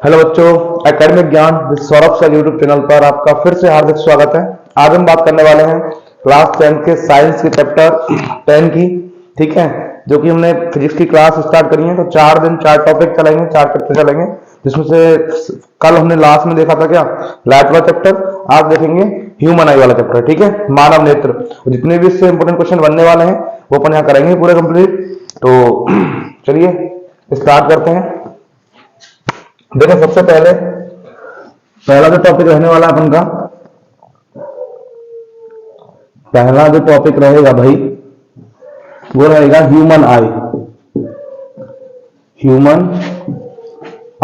Hello बच्चों, academic ज्ञान Saurabh sir YouTube channel पर आपका फिर से हार्दिक स्वागत है। आज हम बात करने वाले हैं क्लास 10 के साइंस के चैप्टर 10 की। ठीक है, जो कि हमने फिजिक्स की क्लास स्टार्ट करी है। तो 4 दिन 4 टॉपिक चलेंगे, 4 चैप्टर चलेंगे, जिसमें से कल हमने लास्ट में देखा था क्या, लाइट वाला चैप्टर। आज देखेंगे ह्यूमन आई वाला चैप्टर। ठीक है, मानव नेत्र। जितने भी इससे इंपोर्टेंट क्वेश्चन बनने वाले हैं वो अपन यहाँ करेंगे पूरे कंप्लीट। तो चलिए स्टार्ट करते हैं। देखो, सबसे पहले पहला जो टॉपिक रहने वाला है अपन का, पहला जो टॉपिक रहेगा भाई वो रहेगा ह्यूमन आई। ह्यूमन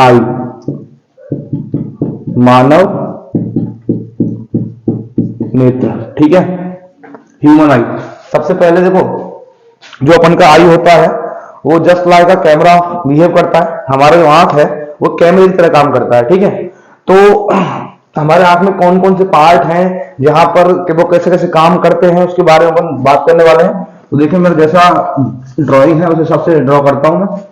आई, मानव नेत्र। ठीक है, ह्यूमन आई। सबसे पहले देखो, जो अपन का आई होता है वो जस्ट लाइक का कैमरा बिहेव करता है। हमारा जो आंख है वो कैमरे की तरह काम करता है। ठीक है, तो हमारे आंख में कौन कौन से पार्ट हैं, यहाँ पर कि वो कैसे कैसे काम करते हैं, उसके बारे में अपन बात करने वाले हैं। तो देखिए, मेरा जैसा ड्राइंग है उस हिसाब से ड्रॉ करता हूं मैं।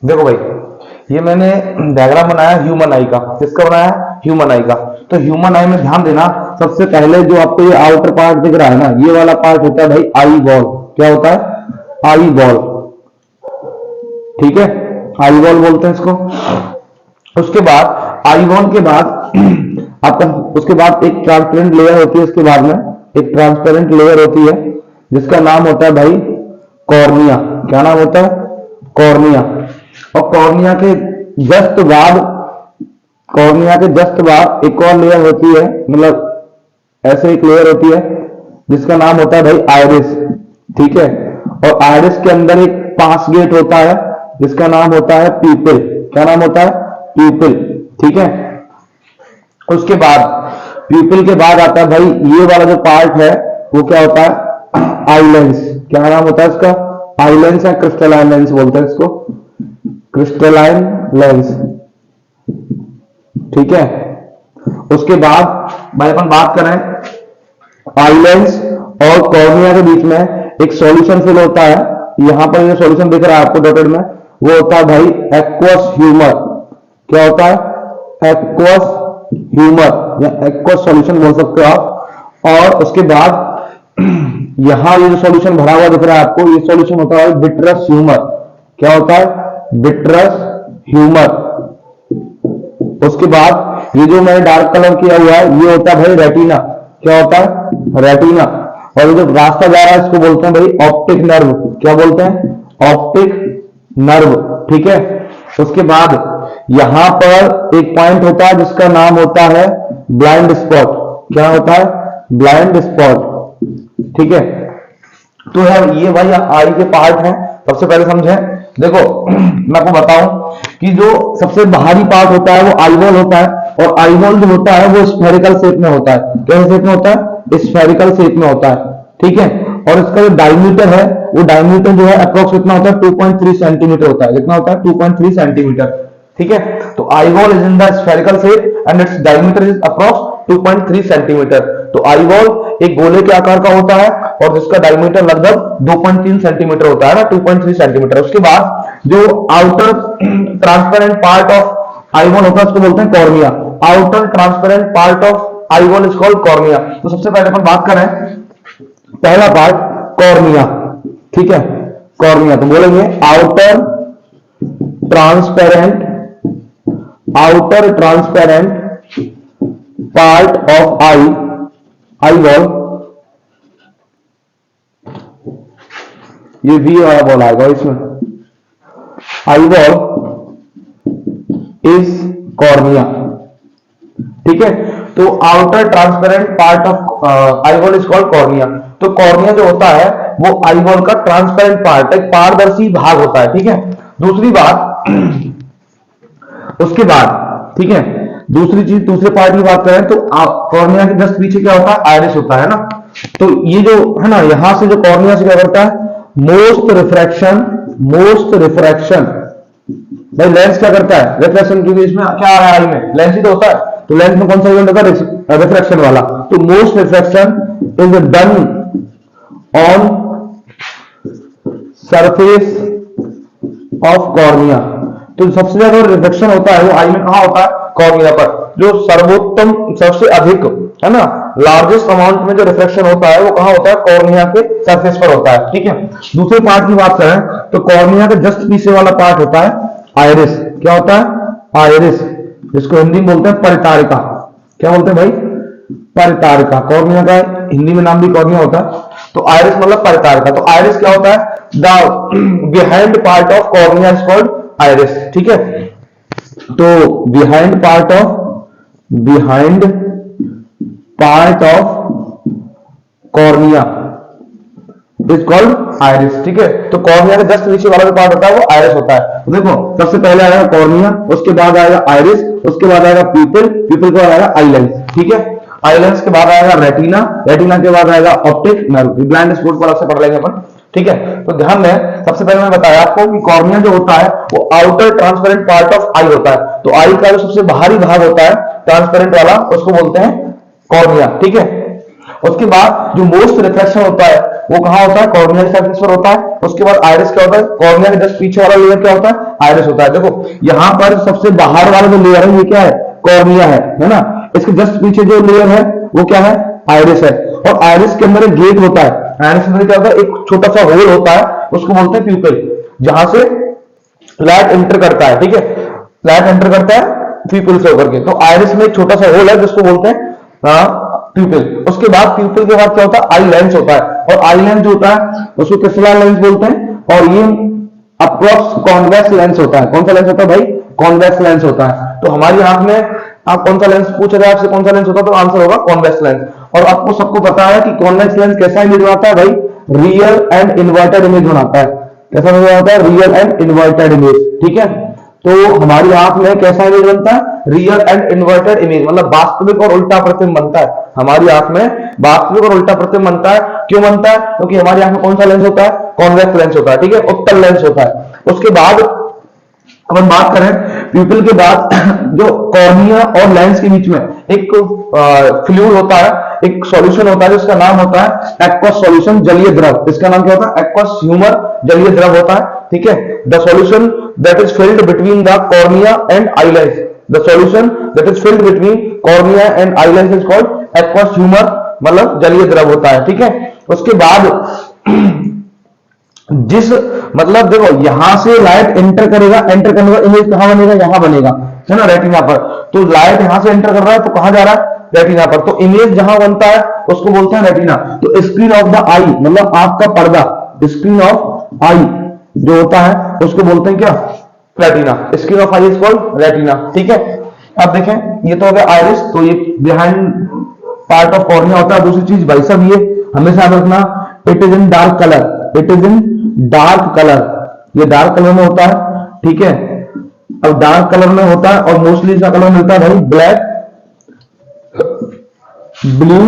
देखो भाई, ये मैंने डायग्राम बनाया ह्यूमन आई का। किसका बनाया? ह्यूमन आई का। तो ह्यूमन आई में ध्यान देना, सबसे पहले जो आपको ये आउटर पार्ट दिख रहा है ना, ये वाला पार्ट होता है भाई आई बॉल। क्या होता है? Eye ball. ठीक है, आई बॉल बोलते हैं इसको। उसके बाद आई बॉल के बाद आपका उसके बाद एक ट्रांसपेरेंट लेयर होती है। उसके बाद में एक ट्रांसपेरेंट लेयर होती है जिसका नाम होता है भाई कॉर्निया। क्या नाम होता है? कॉर्निया। और कॉर्निया के जस्ट बाद एक और लेयर होती है, मतलब ऐसे एक लेयर होती है जिसका नाम होता है भाई आइरिस। ठीक है, और आइरिस के अंदर एक पास गेट होता है जिसका नाम होता है प्यूपिल। क्या नाम होता है? प्यूपिल। ठीक है, उसके बाद प्यूपिल के बाद आता है भाई ये वाला जो पार्ट है वो क्या होता है? आईलेंस। क्या नाम होता है इसका? आईलेंस या क्रिस्टलाइन लेंस बोलते हैं इसको, क्रिस्टलाइन लेंस। ठीक है, उसके बाद भाई अपन बात करें आईलेंस और कॉर्निया के बीच में एक सॉल्यूशन फिल होता है। यहां पर ये सॉल्यूशन दिख रहा है आपको डॉटेड में, वो होता है भाई एक्वस ह्यूमर। क्या होता है? एक्वस ह्यूमर या एक्वस सॉल्यूशन बोल सकते हो आप। और उसके बाद यहां ये जो सॉल्यूशन भरा हुआ दिख रहा है आपको, ये सॉल्यूशन होता है बिट्रस ह्यूमर। क्या होता है? बिट्रस ह्यूमर। उसके बाद ये जो मैंने डार्क कलर किया हुआ है ये होता है भाई रेटिना। क्या होता है? रेटिना। और ये जो रास्ता जा रहा है इसको बोलते हैं भाई ऑप्टिक नर्व। क्या बोलते हैं? Optic nerve. ठीक है, उसके बाद यहां पर एक पॉइंट होता है जिसका नाम होता है ब्लाइंड स्पॉट। क्या होता है? Blind spot. ठीक है, तो यार ये भाई आई के पार्ट हैं। सबसे पहले समझें। देखो मैं आपको बताऊं कि जो सबसे बाहरी पार्ट होता है वो आईबॉल होता है, और आईबॉल जो होता है वो स्फेरिकल शेप में होता है। कैसे शेप में होता है? स्फेरिकल शेप में होता है। ठीक है, और इसका जो डायमीटर है वो डायमीटर जो है अप्रोक्स कितना होता है? 2.3 सेंटीमीटर होता है। कितना होता है? 2.3 सेंटीमीटर। ठीक है, तो eyeball is in the spherical shape and its diameter is approx 2.3 centimetre. तो आईबॉल एक गोले के आकार का होता है और जिसका डायमीटर लगभग 2.3 सेंटीमीटर होता है ना, 2.3 सेंटीमीटर। उसके बाद जो outer transparent part of eyeball होता है उसको बोलते हैं cornea. Outer transparent part of eyeball is called cornea. तो सबसे पहले अपन बात करें पहला पार्ट कॉर्निया। ठीक है, कॉर्निया तो बोलेंगे outer transparent outer transparent part of eye ball, ये वी वाला बॉल आएगा इसमें, आई बॉल इज कॉर्निया, ठीक है। तो outer transparent part of eye ball is called cornea. तो कॉर्निया जो होता है वो आई बॉल का ट्रांसपेरेंट पार्ट, एक पारदर्शी भाग होता है, ठीक है। दूसरी बात, उसके बाद, ठीक है, दूसरी चीज, दूसरे पार्ट की बात करें तो कॉर्निया के जस्ट पीछे क्या होता है, आयरिस होता है ना। तो ये जो है ना, यहां से जो कॉर्निया से क्या करता है, मोस्ट रिफ्रैक्शन भाई लेंस क्या करता है, रिफ्लेक्शन, क्योंकि इसमें क्या आ रहा है, आई में लेंस ही तो होता है, तो लेंस में कौन सा इवेंट होता है, रिफ्रैक्शन वाला। तो most refraction is done on surface of cornea. तो सबसे ज्यादा रिफ्लेक्शन होता है वो आई में कहां होता है, कॉर्निया पर। जो सर्वोत्तम, सबसे अधिक है ना, लार्जेस्ट अमाउंट में जो रिफ्लेक्शन होता है वो कहां होता है, कॉर्निया के सरफेस पर होता है, ठीक है। दूसरे पार्ट की बात करें तो कॉर्निया के जस्ट पीछे वाला पार्ट होता है आयरिस। क्या होता है, आयरिस, जिसको हिंदी में बोलते हैं परितारिका। क्या बोलते हैं भाई, परितारिका। कॉर्निया का हिंदी में नाम भी कॉर्निया होता है, तो आयरिस मतलब परितारिका। तो आयरिस क्या होता है, the behind part of cornea is called iris, ठीक है। तो behind part of cornea is called iris, ठीक है। तो कॉर्निया का जस्ट नीचे वाला जो पार्ट होता है वो आयरिस होता है। तो देखो सबसे पहले आएगा कॉर्निया, उसके बाद आएगा आयरिस, उसके बाद आएगा प्यूपिल, प्यूपिल के बाद आएगा आई लेंस, ठीक है। आई लेंस के बाद आएगा रेटिना, रेटिना के बाद आएगा ऑप्टिक नर्व। ब्लाइंड स्पॉट पर से पढ़ लेंगे अपन, ठीक है। तो ध्यान दें, सबसे पहले मैंने बताया आपको कि कॉर्निया जो होता है वो आउटर ट्रांसपेरेंट पार्ट ऑफ आई होता है। तो आई का जो सबसे बाहरी भाग होता है ट्रांसपेरेंट वाला, उसको बोलते हैं कॉर्निया, ठीक है। उसके बाद जो मोस्ट रिफ्लेक्शन होता है वो कहां होता है, कॉर्निया के सरफेस पर होता है। उसके बाद आयरिस क्या होता है, कॉर्निया के जस्ट पीछे वाला लेयर क्या होता है, आयरिस होता है। देखो यहां पर सबसे बाहर वाला जो लेयर है ये क्या है, कॉर्निया है ना। इसके जस्ट पीछे जो लेयर है वो क्या है, आयरिस है। और आयरिस के अंदर एक गेट होता है, आयरिस के अंदर क्या होता है, एक छोटा सा होल होता है, उसको बोलते हैं प्यूपिल, जहां से लाइट एंटर करता है, ठीक है। लाइट एंटर करता है प्यूपिल से होकर के। तो आयरिस में एक छोटा सा होल है जिसको बोलते हैं प्यूपिल। उसके बाद प्यूपिल के बाद क्या होता है, आई लेंस होता है। और आई लेंस जो होता है उसको क्रिस्टलाइन लेंस बोलते हैं, और ये अप्रोक्स कॉन्वेक्स लेंस होता है। कौन सा लेंस होता है भाई, कॉन्वेक्स लेंस होता है। तो हमारी आंख में आप कौन सा लेंस पूछ रहे हैं, आपसे कौन सा लेंस होता है, तो आंसर होगा कॉन्वेक्स लेंस। और आपको सबको पता है कि कॉन्वेक्स लेंस कैसा इमेज बनाता है भाई, रियल एंड इन्वर्टेड इमेज बनाता है। कैसा इमेज बनाता है, रियल एंड इन्वर्टेड इमेज, ठीक है। तो हमारी आंख में कैसा इमेज बनता है, रियल एंड इन्वर्टेड इमेज, मतलब वास्तविक और उल्टा प्रतिबिंब बनता है। हमारी आंख में वास्तविक और उल्टा प्रतिबिंब बनता है। क्यों बनता है, क्योंकि हमारी आंख में कौन सा लेंस होता है, कॉन्वेक्स लेंस होता है, ठीक है, उत्तल लेंस होता है। उसके बाद अपन बात करें प्यूपिल के बाद जो कॉर्निया और लेंस के बीच में एक फ्लूइड होता है, एक सॉल्यूशन होता है जिसका नाम होता है एक्वस सॉल्यूशन, जलीय द्रव। इसका नाम क्या होता है, एक्वस ह्यूमर, जलीय द्रव होता है, ठीक है। The solution that is filled between the cornea and eye lens, the solution that is filled between cornea and eye lens is called aqueous humour, मतलब जलीय द्रव होता है, ठीक है। उसके बाद जिस, मतलब देखो यहां से लाइट एंटर करेगा, एंटर करने का इमेज कहां बनेगा, यहां बनेगा, है ना, रेटिना पर। तो लाइट यहां से एंटर कर रहा है तो कहां जा रहा है, रेटिना पर। तो इमेज जहां बनता है उसको बोलते हैं रेटिना। तो स्क्रीन ऑफ द आई मतलब आंख का पर्दा, स्क्रीन ऑफ आई जो होता है उसको बोलते हैं क्या, retina. Screen of I is called retina, ठीक है। अब देखें ये तो हो गया आइरिस, तो ये बिहाइंड पार्ट ऑफ कॉर्निया होता है। दूसरी चीज भाई साहब ये हमेशा याद रखना, it is in dark colour, it is in dark colour, ये डार्क कलर में होता है, ठीक है। अब डार्क कलर में होता है और मोस्टली इसका कलर मिलता है भाई ब्लैक, ब्लू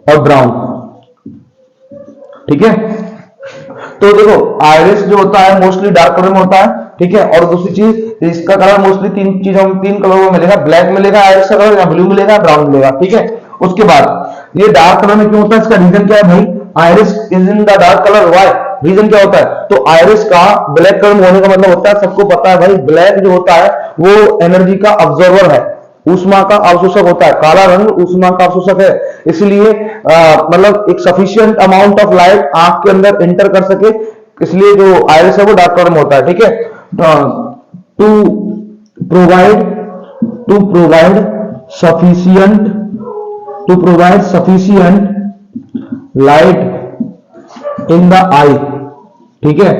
और ब्राउन, ठीक है। तो देखो आइरिस जो होता है मोस्टली डार्क कलर में होता है, ठीक है। और दूसरी चीज इसका कलर मोस्टली तीन कलर में मिलेगा, ब्लैक मिलेगा आइरिस का कलर, या ब्लू मिलेगा, ब्राउन मिलेगा, ठीक है। उसके बाद ये डार्क कलर में क्यों होता है, इसका रीजन क्या है भाई, iris is in the dark colour, why, reason क्या होता है। तो आइरिस का ब्लैक कलर में होने का मतलब होता है, सबको पता है भाई, ब्लैक जो होता है वो एनर्जी का ऑब्जर्वर है, ऊष्मा का अवशोषक होता है। काला रंग ऊष्मा का अवशोषक है, इसलिए मतलब एक सफिशिएंट अमाउंट ऑफ लाइट आंख के अंदर एंटर कर सके, इसलिए जो आइरिस है वो डार्क कलर में होता है, ठीक है। To provide sufficient light in the eye, ठीक है।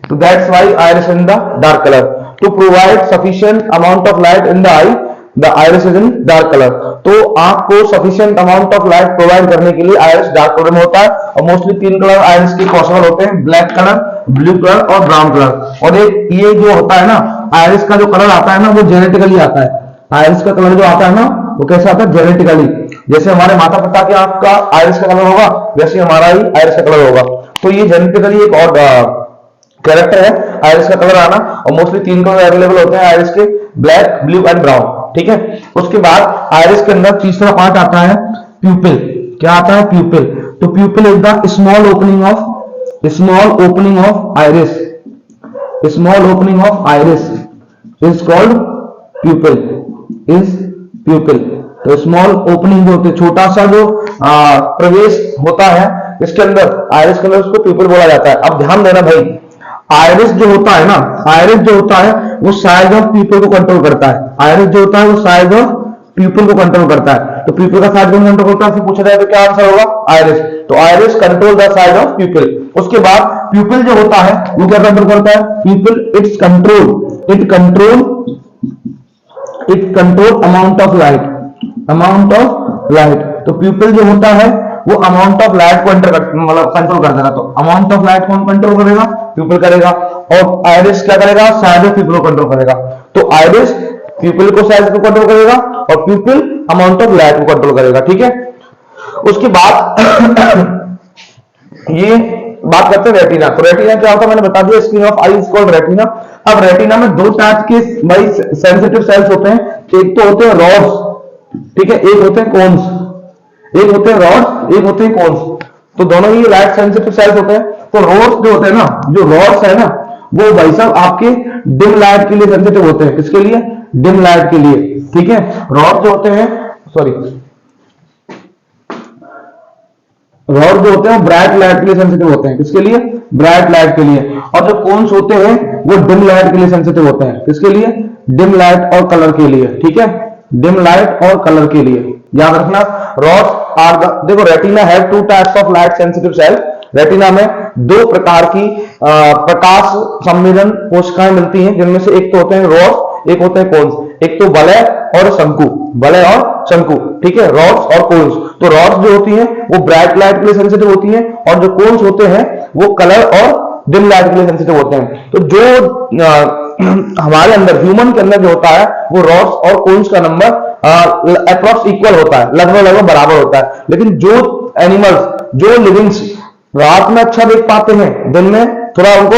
तो that's why iris in the dark colour, to provide sufficient amount of light in the eye, the iris is in dark colour. तो आंख को sufficient amount of light provide करने के लिए iris dark colour में होता है। और मोस्टली 3 कलर आइरिस के पॉसिबल होते हैं, ब्लैक कलर, ब्लू कलर और ब्राउन कलर। और एक ये जो होता है ना, आइरिस का जो कलर आता है ना, वो जेनेटिकली आता है। आइरिस का कलर जो आता है ना, वो कैसे आता है? जेनेटिकली। जैसे हमारे माता पिता की आंख का आइरिस का कलर होगा, वैसे हमारा ही आइरिस का कलर होगा। तो ये जेनेटिकली एक और कैरेक्टर है आइरिस का कलर आना। और मोस्टली 3 कलर अवेलेबल होते हैं आइरिस के, ब्लैक, ब्लू एंड ब्राउन, ठीक है। उसके बाद आइरिस के अंदर तीसरा पार्ट आता है प्यूपिल। क्या आता है? प्यूपिल। तो प्यूपिल is the small opening of iris, small opening of iris is called प्यूपिल, तो स्मॉल ओपनिंग जो होती है, छोटा सा जो प्रवेश होता है इसके अंदर आइरिस के अंदर, उसको प्यूपिल बोला जाता है। अब ध्यान देना भाई, आइरिस जो होता है ना, आइरिस जो होता है वो साइज ऑफ प्यूपिल को कंट्रोल करता है। आइरिस जो होता है वो साइज ऑफ प्यूपिल को कंट्रोल करता है। तो प्यूपिल का साइज कंट्रोल करता है, फिर पूछा जाए तो क्या आंसर होगा? आइरिस। तो iris control the size of प्यूपिल। उसके बाद प्यूपिल जो होता है वो क्या कंट्रोल करता है? प्यूपिल it control amount of light. तो प्यूपिल जो होता है वो अमाउंट ऑफ लाइट को मतलब कंट्रोल कर देगा। तो अमाउंट ऑफ लाइट कौन कंट्रोल करेगा? प्यूपिल करेगा। और आइरिस क्या करेगा? साइज ऑफ प्यूपिल को कंट्रोल करेगा। तो आइरिस प्यूपिल को साइज को कंट्रोल करेगा और प्यूपिल अमाउंट ऑफ लाइट को कंट्रोल करेगा, ठीक है। उसके बाद ये बात करते हैं रेटिना। तो रेटिना क्या होता है? मैंने बता दिया, screen of I is called retina. अब रेटिना में 2 टाइप के सेंसिटिव सेल्स होते हैं। एक तो होते हैं रॉड्स, ठीक है, एक होते हैं कोन्स। एक होते हैं रॉड्स, एक होते हैं कोन्स। तो दोनों ही लाइट सेंसिटिव सेल्स होते हैं। तो रॉड्स जो होते हैं ना, जो रॉड्स है ना, वो भाई साहब आपके डिम लाइट के लिए सेंसिटिव होते हैं। किसके लिए? डिम लाइट के लिए, ठीक है। रॉड जो होते हैं, रॉड जो होते हैं ब्राइट लाइट के लिए सेंसिटिव होते हैं। किसके लिए? ब्राइट लाइट के लिए। और जो कोन्स होते हैं वो डिम लाइट के लिए सेंसिटिव होते हैं। किसके लिए? डिम लाइट और कलर के लिए, ठीक है, डिम लाइट और कलर के लिए। याद रखना, रॉड्स आर देखो, retina have 2 types of light sensitive cell. Retina में 2 प्रकार की प्रकाश संवेदन कोशिकाएं मिलती हैं, जिनमें से एक तो होते हैं रॉड्स, एक होते हैं कोन्स। एक तो वलय और शंकु, ठीक है, रॉड्स और कोन्स। तो रॉड्स जो होती हैं वो ब्राइट लाइट के लिए सेंसिटिव होती हैं, और जो कोन्स होते हैं वो कलर और डिम लाइट के लिए सेंसिटिव होते हैं। तो जो हमारे अंदर, ह्यूमन के अंदर जो होता है, वो रॉड्स और कोन्स का नंबर अप्रॉक्स इक्वल होता है, लगभग बराबर होता है। लेकिन जो एनिमल्स, जो लिविंग्स रात में अच्छा देख पाते हैं, दिन में थोड़ा उनको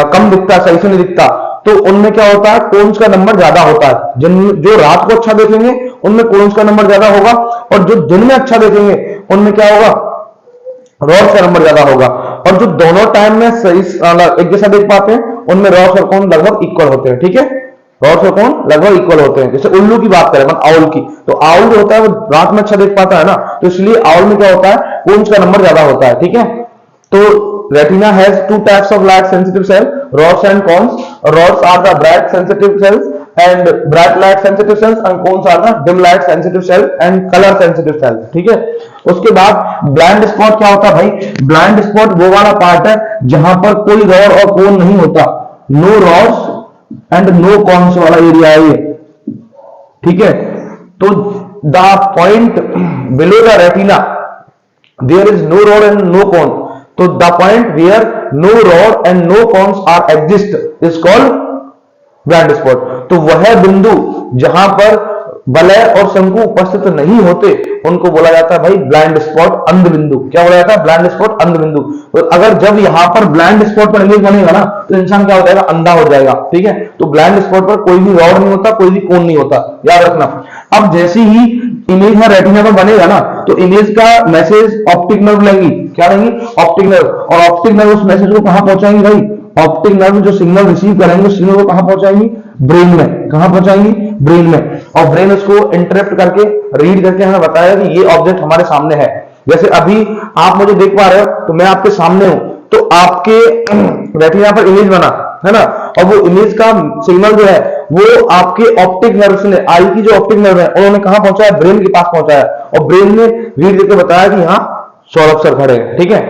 कम दिखता, सही से नहीं दिखता, तो उनमें क्या होता है? कोन्स का नंबर ज्यादा होता है। जो रात को अच्छा देखेंगे उनमें कोन्स का नंबर ज्यादा होगा, और जो दिन में अच्छा देखेंगे उनमें क्या होगा? रॉड्स का नंबर ज्यादा होगा। और जो दोनों टाइम में सही एक जैसा देख पाते हैं, उनमें रॉड्स और कोन लगभग इक्वल होते हैं, ठीक है। रॉड्स और कोन लगभग इक्वल होते हैं। जैसे उल्लू की बात करें, आउल की, तो आउल जो होता है वो रात में अच्छा देख पाता है ना, तो इसलिए आउल में क्या होता है? कोन्स का नंबर ज्यादा होता है, ठीक है। तो retina has 2 types of light sensitive cell, rods and cones. Rods are the bright sensitive cells and bright light sensitive cells, and cones are the dim light sensitive cells and color sensitive cells, ठीक है। उसके बाद blind spot क्या होता है भाई? Blind spot वो वाला पार्ट है जहां पर कोई रॉड और कोन नहीं होता, no rods and no cones वाला एरिया है ये, ठीक है। तो the point below the retina there is no rod and no cone. तो the point where no rod and no cones are exist is called blind spot. तो वह बिंदु जहां पर वलय और शंकु उपस्थित नहीं होते, उनको बोला जाता है भाई ब्लाइंड स्पॉट, अंध बिंदु। क्या बोला जाता है? ब्लाइंड स्पॉट, अंध बिंदु। तो अगर जब यहां पर ब्लाइंड स्पॉट पर इमेज बनेगा ना, तो इंसान क्या हो जाएगा? अंधा हो जाएगा, ठीक है। तो ब्लाइंड स्पॉट पर कोई भी रॉड नहीं होता, कोई भी कोन नहीं होता, याद रखना। अब जैसे ही इमेज में रेटिना पर बनेगा ना, तो इमेज का मैसेज ऑप्टिक नर्व लेंगी। क्या लेंगी? Optic nerve. और ऑप्टिक नर्व उस मैसेज को कहां पहुंचाएंगे भाई? ऑप्टिक नर्व जो सिग्नल रिसीव करेंगे, उस सिग्नल को कहां पहुंचाएंगी? ब्रेन में। कहां पहुंचाएंगी? ब्रेन में। और ब्रेन उसको इंटरप्ट करके, रीड करके हमें बताएगा कि ये ऑब्जेक्ट हमारे सामने है। जैसे अभी आप मुझे देख पा रहे हो, तो मैं आपके सामने हूं, तो आपके रेटिना पर इमेज बना है ना, और वो इमेज का सिग्नल जो है वो आपके ऑप्टिक नर्व ने, आई की जो ऑप्टिक नर्व है उन्होंने कहां पहुंचाया, ब्रेन के पास पहुंचाया, और ब्रेन ने रीड करके बताया कि यहाँ सौरभ सर खड़े हैं। ठीक है,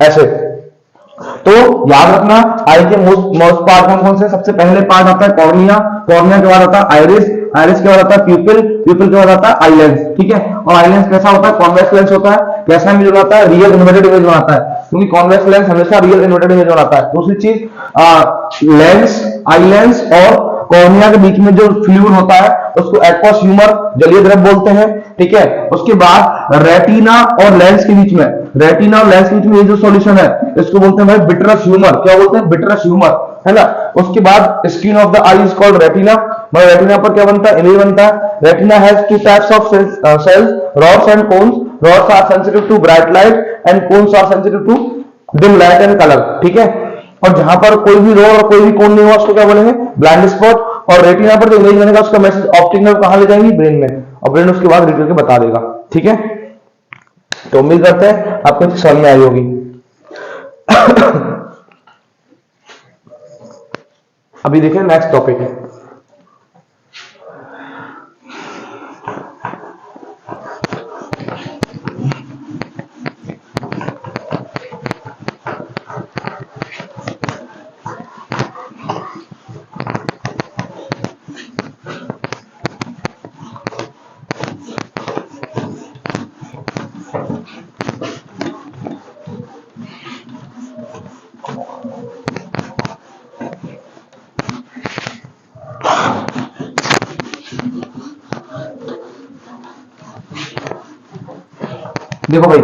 ऐसे। तो याद रखना आई के मोस्ट पार्ट कौन से, सबसे पहले पार्ट आता है कॉर्निया, कॉर्निया के बाद आता है आइरिस, आइरिस के बाद आता है प्यूपिल, प्यूपिल के बाद आता है आई लेंस। ठीक है, और आई लेंस कैसा होता है, कॉन्वेक्स लेंस होता है। कैसा इमेज बनाता है, रियल इन्वर्टेड इमेज बनाता है, क्योंकि कॉन्वेक्स लेंस हमेशा रियल इन्वर्टेड इमेज बनाता है। दूसरी चीज लेंस, आई लेंस और कॉर्निया के बीच में जो फ्लूइड होता है उसको एक्वस ह्यूमर, जलीय द्रव बोलते हैं। ठीक है, उसके बाद रेटिना और लेंस के बीच में, रेटिना और लेंस के बीच में ये जो सॉल्यूशन है इसको बोलते हैं भाई बिट्रस ह्यूमर। क्या बोलते हैं, बिट्रस ह्यूमर, है ना। उसके बाद skin of the eye is called retina, मतलब रेटिना पर क्या बनता है, इमेज बनता है। Retina has two types of cells, rods and cones. Rods are sensitive to bright light and cones are sensitive to dim light and colour. ठीक है, और जहां पर कोई भी रॉड और कोई भी कोन नहीं हुआ उसको क्या बोलेंगे, ब्लाइंड स्पॉट। और रेटिना पर जो इमेज बनेगा उसका मैसेज ऑप्टिक नर्व कहां ले जाएंगी, ब्रेन में, और ब्रेन उसके बाद रीड करके बता देगा। ठीक है, तो उम्मीद करते हैं आपको समझ में आई होगी। अभी देखिए नेक्स्ट टॉपिक है, देखो भाई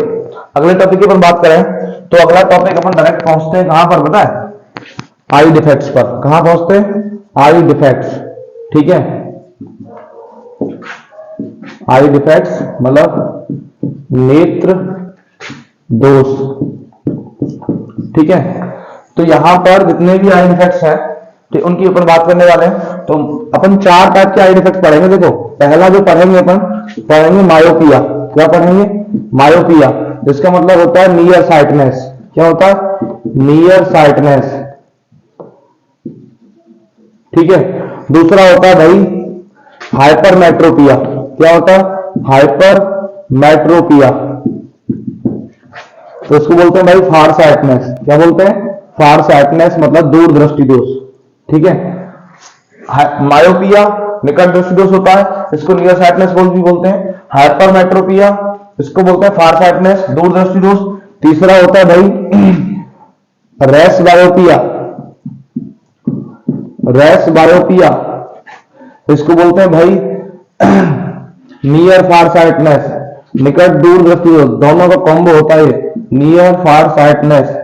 अगले टॉपिक की अपन बात करें तो अगला टॉपिक अपन डायरेक्ट पहुंचते हैं कहां पर पता है, आई डिफेक्ट्स पर। कहां पहुंचते हैं, आई डिफेक्ट्स। ठीक है, आई डिफेक्ट्स मतलब नेत्र दोष। ठीक है, तो यहां पर जितने भी आई डिफेक्ट्स हैं तो उनकी अपन बात करने वाले हैं। तो अपन 4 टाइप के आई डिफेक्ट पढ़ेंगे। देखो पहला जो पढ़ेंगे अपन पढ़ेंगे मायोपिया। क्या पढ़ेंगे, मायोपिया, जिसका मतलब होता है नियर साइटनेस। क्या होता है, नियर साइटनेस। ठीक है, दूसरा होता है भाई हाइपरमेट्रोपिया। क्या होता है, हाइपरमेट्रोपिया, तो इसको बोलते हैं भाई फार साइटनेस। क्या बोलते हैं, फार साइटनेस मतलब दूर दृष्टि दोष। ठीक है, मायोपिया निकट दृष्टि दोष होता है, इसको नियर साइटनेस भी बोलते हैं। हाइपरमेट्रोपिया इसको बोलते हैं फार साइटनेस, दूर दृष्टि दोष। तीसरा होता है भाई रेस बायोपिया, रेस बायोपिया इसको बोलते हैं भाई नियर फार साइटनेस, निकट दूर दृष्टि दोष। दोनों का कॉम्बो होता है नियर फार साइटनेस।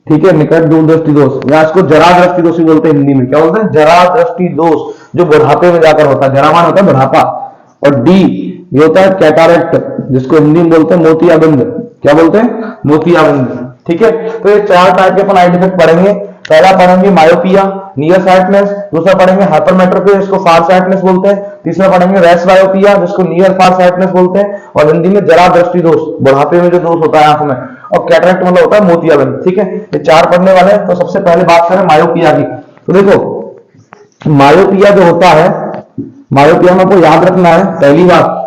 ठीक है, निकट दूर दृष्टि दोष, या इसको जरा दृष्टि दोष बोलते हैं हिंदी में। क्या बोलते हैं, जरा दृष्टि दोष, जो बुढ़ापे में जाकर होता है। जरावान होता है बुढ़ापा। और डी ये होता है कैटारेक्ट, जिसको हिंदी में बोलते हैं मोतियाबिंद। क्या बोलते हैं, मोतियाबिंद। ठीक है, तो ये 4 टाइप के अपन आई डिफेक्ट पढ़ेंगे। पहला पढ़ेंगे मायोपिया, नियर साइटनेस। दूसरा पढ़ेंगे हाइपरमेट्रोपिया, जिसको फार साइटनेस बोलते हैं। तीसरा पढ़ेंगे रेस बायोपिया, जिसको नियर फार साइटनेस बोलते हैं। और हिंदी में जरा दृष्टि दोष, बुढ़ापे में जो दोष होता है आंख में। और कैटरेक्ट मतलब होता है मोतियाबिंद। ठीक है, ये 4 पढ़ने वाले हैं। तो सबसे पहले बात करें मायोपिया की। तो देखो मायोपिया जो होता है, मायोपिया में आपको याद रखना है पहली बात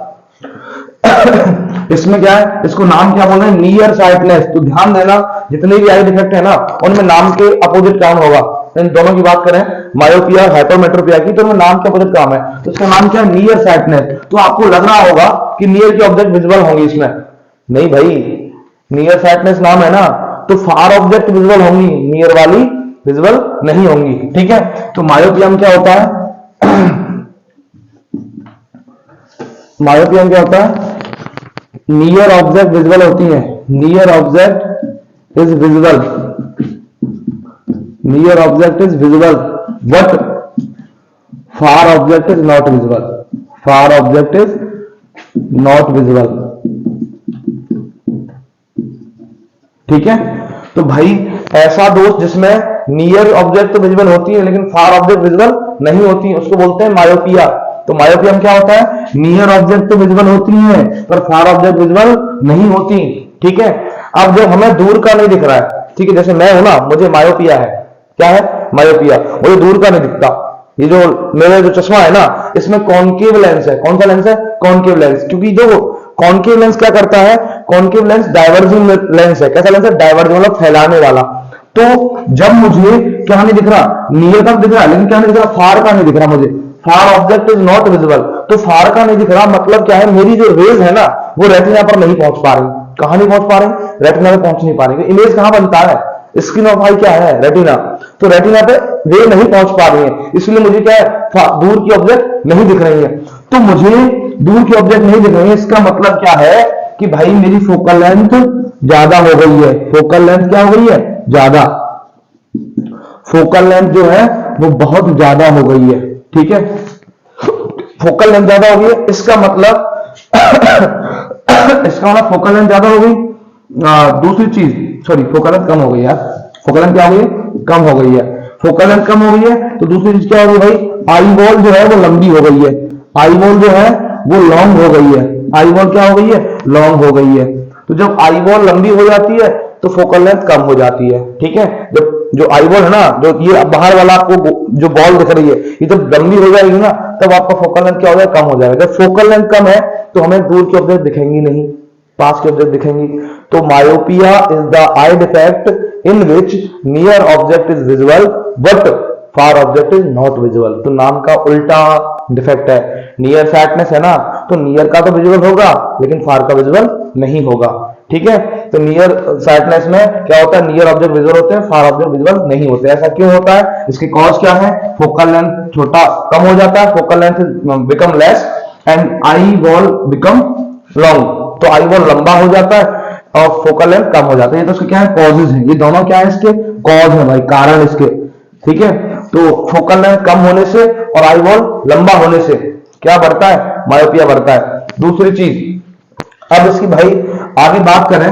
इसमें क्या है, इसको नाम क्या बोल रहे हैं, नियर साइटनेस। तो ध्यान देना जितने भी आई डिफेक्ट है ना उनमें नाम के अपोजिट काम होगा। इन दोनों की बात करें मायोपिया हाइपरमेट्रोपिया की, तो उनमें नाम के अपोजिट काम है। तो इसका नाम क्या है, नियर साइटनेस। तो आपको लग रहा होगा कि नियर के ऑब्जेक्ट विजिबल होंगे इसमें। नहीं भाई, नियर साइटनेस नाम है ना, तो फार ऑब्जेक्ट विजिबल होंगी, नियर वाली विजिबल नहीं होंगी। ठीक है, तो मायोपिया में क्या होता है मायोपिया में क्या होता है, नियर ऑब्जेक्ट विजिबल होती है। Near object is visible, near object is visible, but far object is not visible, far object is not visible. ठीक है, तो भाई ऐसा दोष जिसमें नियर ऑब्जेक्ट तो विजिबल होती है लेकिन फार ऑब्जेक्ट विजिबल नहीं होती है उसको बोलते हैं मायोपिया। तो मायोपिया में क्या होता है, नियर ऑब्जेक्ट तो विजिबल होती है पर फार ऑब्जेक्ट विजिबल नहीं होती। ठीक है, अब जब हमें दूर का नहीं दिख रहा है, ठीक है, जैसे मैं हूं ना, मुझे मायोपिया है। क्या है? मायोपिया। मुझे दूर का नहीं दिखता। ये जो मेरा जो चश्मा है ना, इसमें कॉनकेव लेंस है। कौन सा लेंस है? Concave lens. क्योंकि जो कॉनकेव लेंस क्या करता है? कॉनकेव लेंस डाइवर्जिंग लेंस है। कैसा लेंस है? डाइवर्जिंग, मतलब फैलाने वाला। तो जब मुझे क्या नहीं दिख रहा, नियर का दिख रहा, लेकिन क्या नहीं दिख रहा, फार का नहीं दिख रहा मुझे। फार ऑब्जेक्ट इज नॉट विजिबल। तो फार का नहीं दिख रहा मतलब क्या है? मेरी जो रेज है ना, वो रेटिना पर नहीं पहुंच पा रही। कहां नहीं पहुंच पा रही? रेटिना पे पहुंच नहीं पा रही। इमेज कहां बनता है? स्किन ऑफ आई क्या है? रेटिना। तो रेटिना पे रे नहीं पहुंच पा रही है, इसलिए मुझे क्या है? दूर की ऑब्जेक्ट नहीं दिख रही है। तो मुझे दूर की ऑब्जेक्ट नहीं दिख रही है, इसका मतलब क्या है कि भाई मेरी फोकल लेंथ ज्यादा हो गई है। फोकल लेंथ क्या हो गई है? ज्यादा। फोकल लेंथ जो है वो बहुत ज्यादा हो गई है। ठीक है, फोकल लेंथ ज्यादा हो गई है, इसका मतलब इसका मतलब फोकल लेंथ ज्यादा हो गई। दूसरी चीज, सॉरी, फोकल लेंथ कम हो गई यार। फोकल लेंथ क्या हो गई? कम हो गई है। फोकल लेंथ कम हो गई है, तो दूसरी चीज क्या हो गई भाई? आई बॉल जो है वो लंबी हो गई है। आई बॉल जो है वो लॉन्ग हो गई है। आई बॉल क्या हो गई है? लॉन्ग हो गई है। तो जब आई बॉल लंबी हो जाती है तो फोकल लेंथ कम हो जाती है। ठीक है, जब जो आई बॉल है ना, जो ये बाहर वाला आपको जो बॉल दिख रही है, ये जब लंबी हो जाएगी ना, तब आपका फोकल लेंथ क्या हो जाएगा? कम हो जाएगा। जब फोकल लेंथ कम है तो हमें दूर की ऑब्जेक्ट दिखेंगी नहीं, पास की ऑब्जेक्ट दिखेंगी। तो myopia is the I defect in which near object is visible but far object is not visible. तो नाम का उल्टा डिफेक्ट है। नियर साइटनेस है ना, तो नियर का तो विजिबल होगा लेकिन फार का विजिबल नहीं होगा। ठीक है, तो नियर साइटनेस में क्या होता है? नियर ऑब्जेक्ट विजिबल होते हैं, फार ऑब्जेक्ट विजिबल नहीं होते। ऐसा क्यों होता है? इसकी कॉज क्या है? फोकल लेंथ छोटा कम हो जाता है, focal length become less and eye ball become long. तो आई बॉल लंबा हो जाता है और फोकल लेंथ कम हो जाता है। ये तो इसके क्या है? कॉजेज है। ये दोनों क्या है? इसके कॉज है भाई, कारण इसके। ठीक है, तो फोकल लेंथ कम होने से और आई बॉल लंबा होने से क्या बढ़ता है? मायोपिया बढ़ता है। दूसरी चीज, अब इसकी भाई आगे बात करें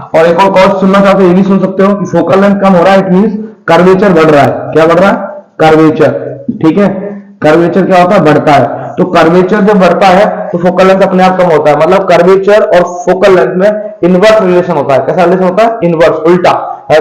और एक और कॉज सुनना चाहते हो, ये भी सुन सकते हो कि फोकल लेंथ कम हो रहा है, इट मींस कर्वेचर बढ़ रहा है। क्या बढ़ रहा है? कर्वेचर। ठीक है, कर्वेचर क्या होता है? बढ़ता है। तो कर्वेचर जब बढ़ता है तो फोकल लेंथ अपने आप कम होता है। मतलब कर्वेचर और फोकल लेंथ में इनवर्स रिलेशन होता है। कैसा रिलेशन होता है? इनवर्स, उल्टा।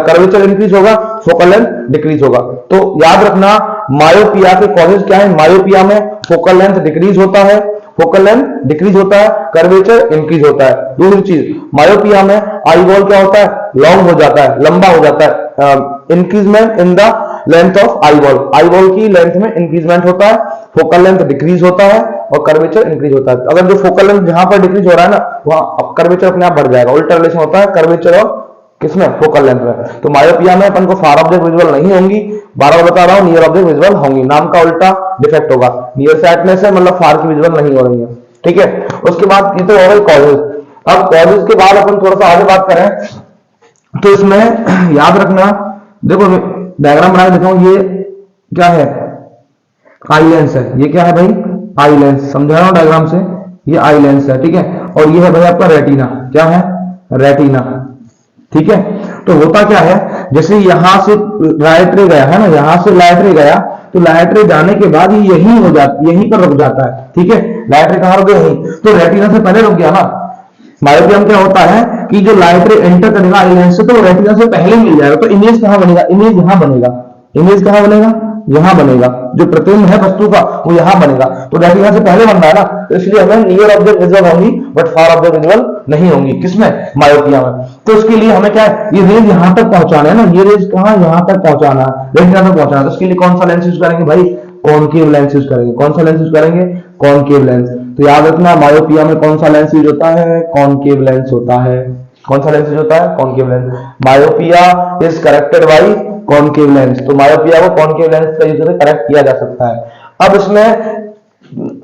कर्वेचर इंक्रीज होगा, फोकल लेंथ डिक्रीज होगा। तो याद रखना, मायोपिया के कॉजेज क्या है? मायोपिया में फोकल लेंथ डिक्रीज होता है, फोकल लेंथ डिक्रीज होता है, कर्वेचर इंक्रीज होता है। दूसरी चीज, मायोपिया में आई बॉल क्या होता है? लॉन्ग हो जाता है, लंबा हो जाता है। Increment in the length of eye ball, eye ball की लेंथ में इंक्रीजमेंट होता है, फोकल लेंथ डिक्रीज होता है और कर्वेचर इंक्रीज होता है। अगर जो फोकल लेंथ जहां पर डिक्रीज हो रहा है ना, वहां कर्वेचर अपने आप बढ़ जाएगा। उल्टा रिलेशन होता है कर्वेचर और किसमें? फोकल लेंथ में। तो मायोपिया में अपन को फार ऑब्जेक्ट विजुअल नहीं होंगी, बार बार बता रहा हूं, नियर ऑब्जेक्ट विजुअल होंगी। नाम का उल्टा डिफेक्ट होगा। नियर साइटनेस है मतलब फार की विजुअल नहीं हो रही है। ठीक है, उसके बाद ये तो हो गई कॉजेज। अब कॉजेज के बाद अपन थोड़ा सा आगे बात करें तो इसमें याद रखना, देखो डायग्राम बना के दिखाऊं, ये क्या है? आई लेंस है। ये क्या है भाई? Eye lens. समझा रहा हूं डायग्राम से, ये आई लेंस है। ठीक है, और ये है भाई आपका रेटिना। क्या है? रेटिना। ठीक है, तो होता क्या है, जैसे यहां से लाइट रे गया है ना, यहां से लाइट रे गया तो लाइट रे जाने के बाद ये यहीं हो जाती, यहीं पर रुक जाता है। ठीक है, लाइट रे कहां रुक गया? यहीं। तो रेटिना से पहले रुक गया ना। मायोपिया में क्या होता है कि जो लाइट रे एंटर करेगा आई लेंस से तो रेटिना से पहले मिल जाएगा। तो इमेज कहां बनेगा? इमेज यहां बनेगा। इमेज कहां बनेगा? यहां बनेगा। जो प्रतिबिंब है वस्तु का वो यहां बनेगा। तो रेटिना से पहले बन रहा है ना, तो इसलिए हमें नियर ऑब्जेक्ट विजुअल होंगी बट फार ऑब्जेक्ट विजुअल नहीं होंगी। किसमें? मायोपिया में। तो इसके लिए हमें क्या है? ये रेज यहां तक पहुंचाना है ना, ये रेज कहां? यहां तक पहुंचाना है, रेटिना तक पहुंचाना है। तो इसके लिए कौन सा लेंस यूज करेंगे भाई? कॉनकेव लेंस यूज करेंगे। कौन सा लेंस यूज करेंगे? Concave lens. तो याद रखना, मायोपिया में कौन सा लेंस यूज होता है? कॉनकेव लेंस होता है। कौन सा लेंस यूज होता है? Concave lens. Myopia is corrected by concave lens. तो मायोपिया को कॉनकेव लेंस का यूज करके करेक्ट किया जा सकता है। अब इसमें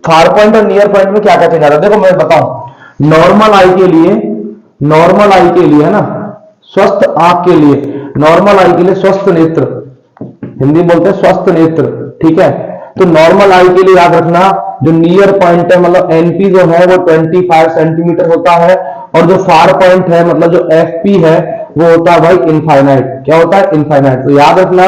फार पॉइंट और नियर पॉइंट में क्या क्या चेंज आता है? देखो मैं बताऊं, नॉर्मल आई के लिए, नॉर्मल आई के लिए है ना, स्वस्थ आंख के लिए, नॉर्मल आई के लिए स्वस्थ नेत्र, हिंदी बोलते हैं स्वस्थ नेत्र। ठीक है, तो नॉर्मल आई के लिए याद रखना, जो नियर पॉइंट है मतलब एनपी जो है वो 25 सेंटीमीटर होता है, और जो फार पॉइंट है मतलब जो एफपी है वो होता है भाई इनफाइनाइट। क्या होता है? इनफाइनाइट। तो याद रखना,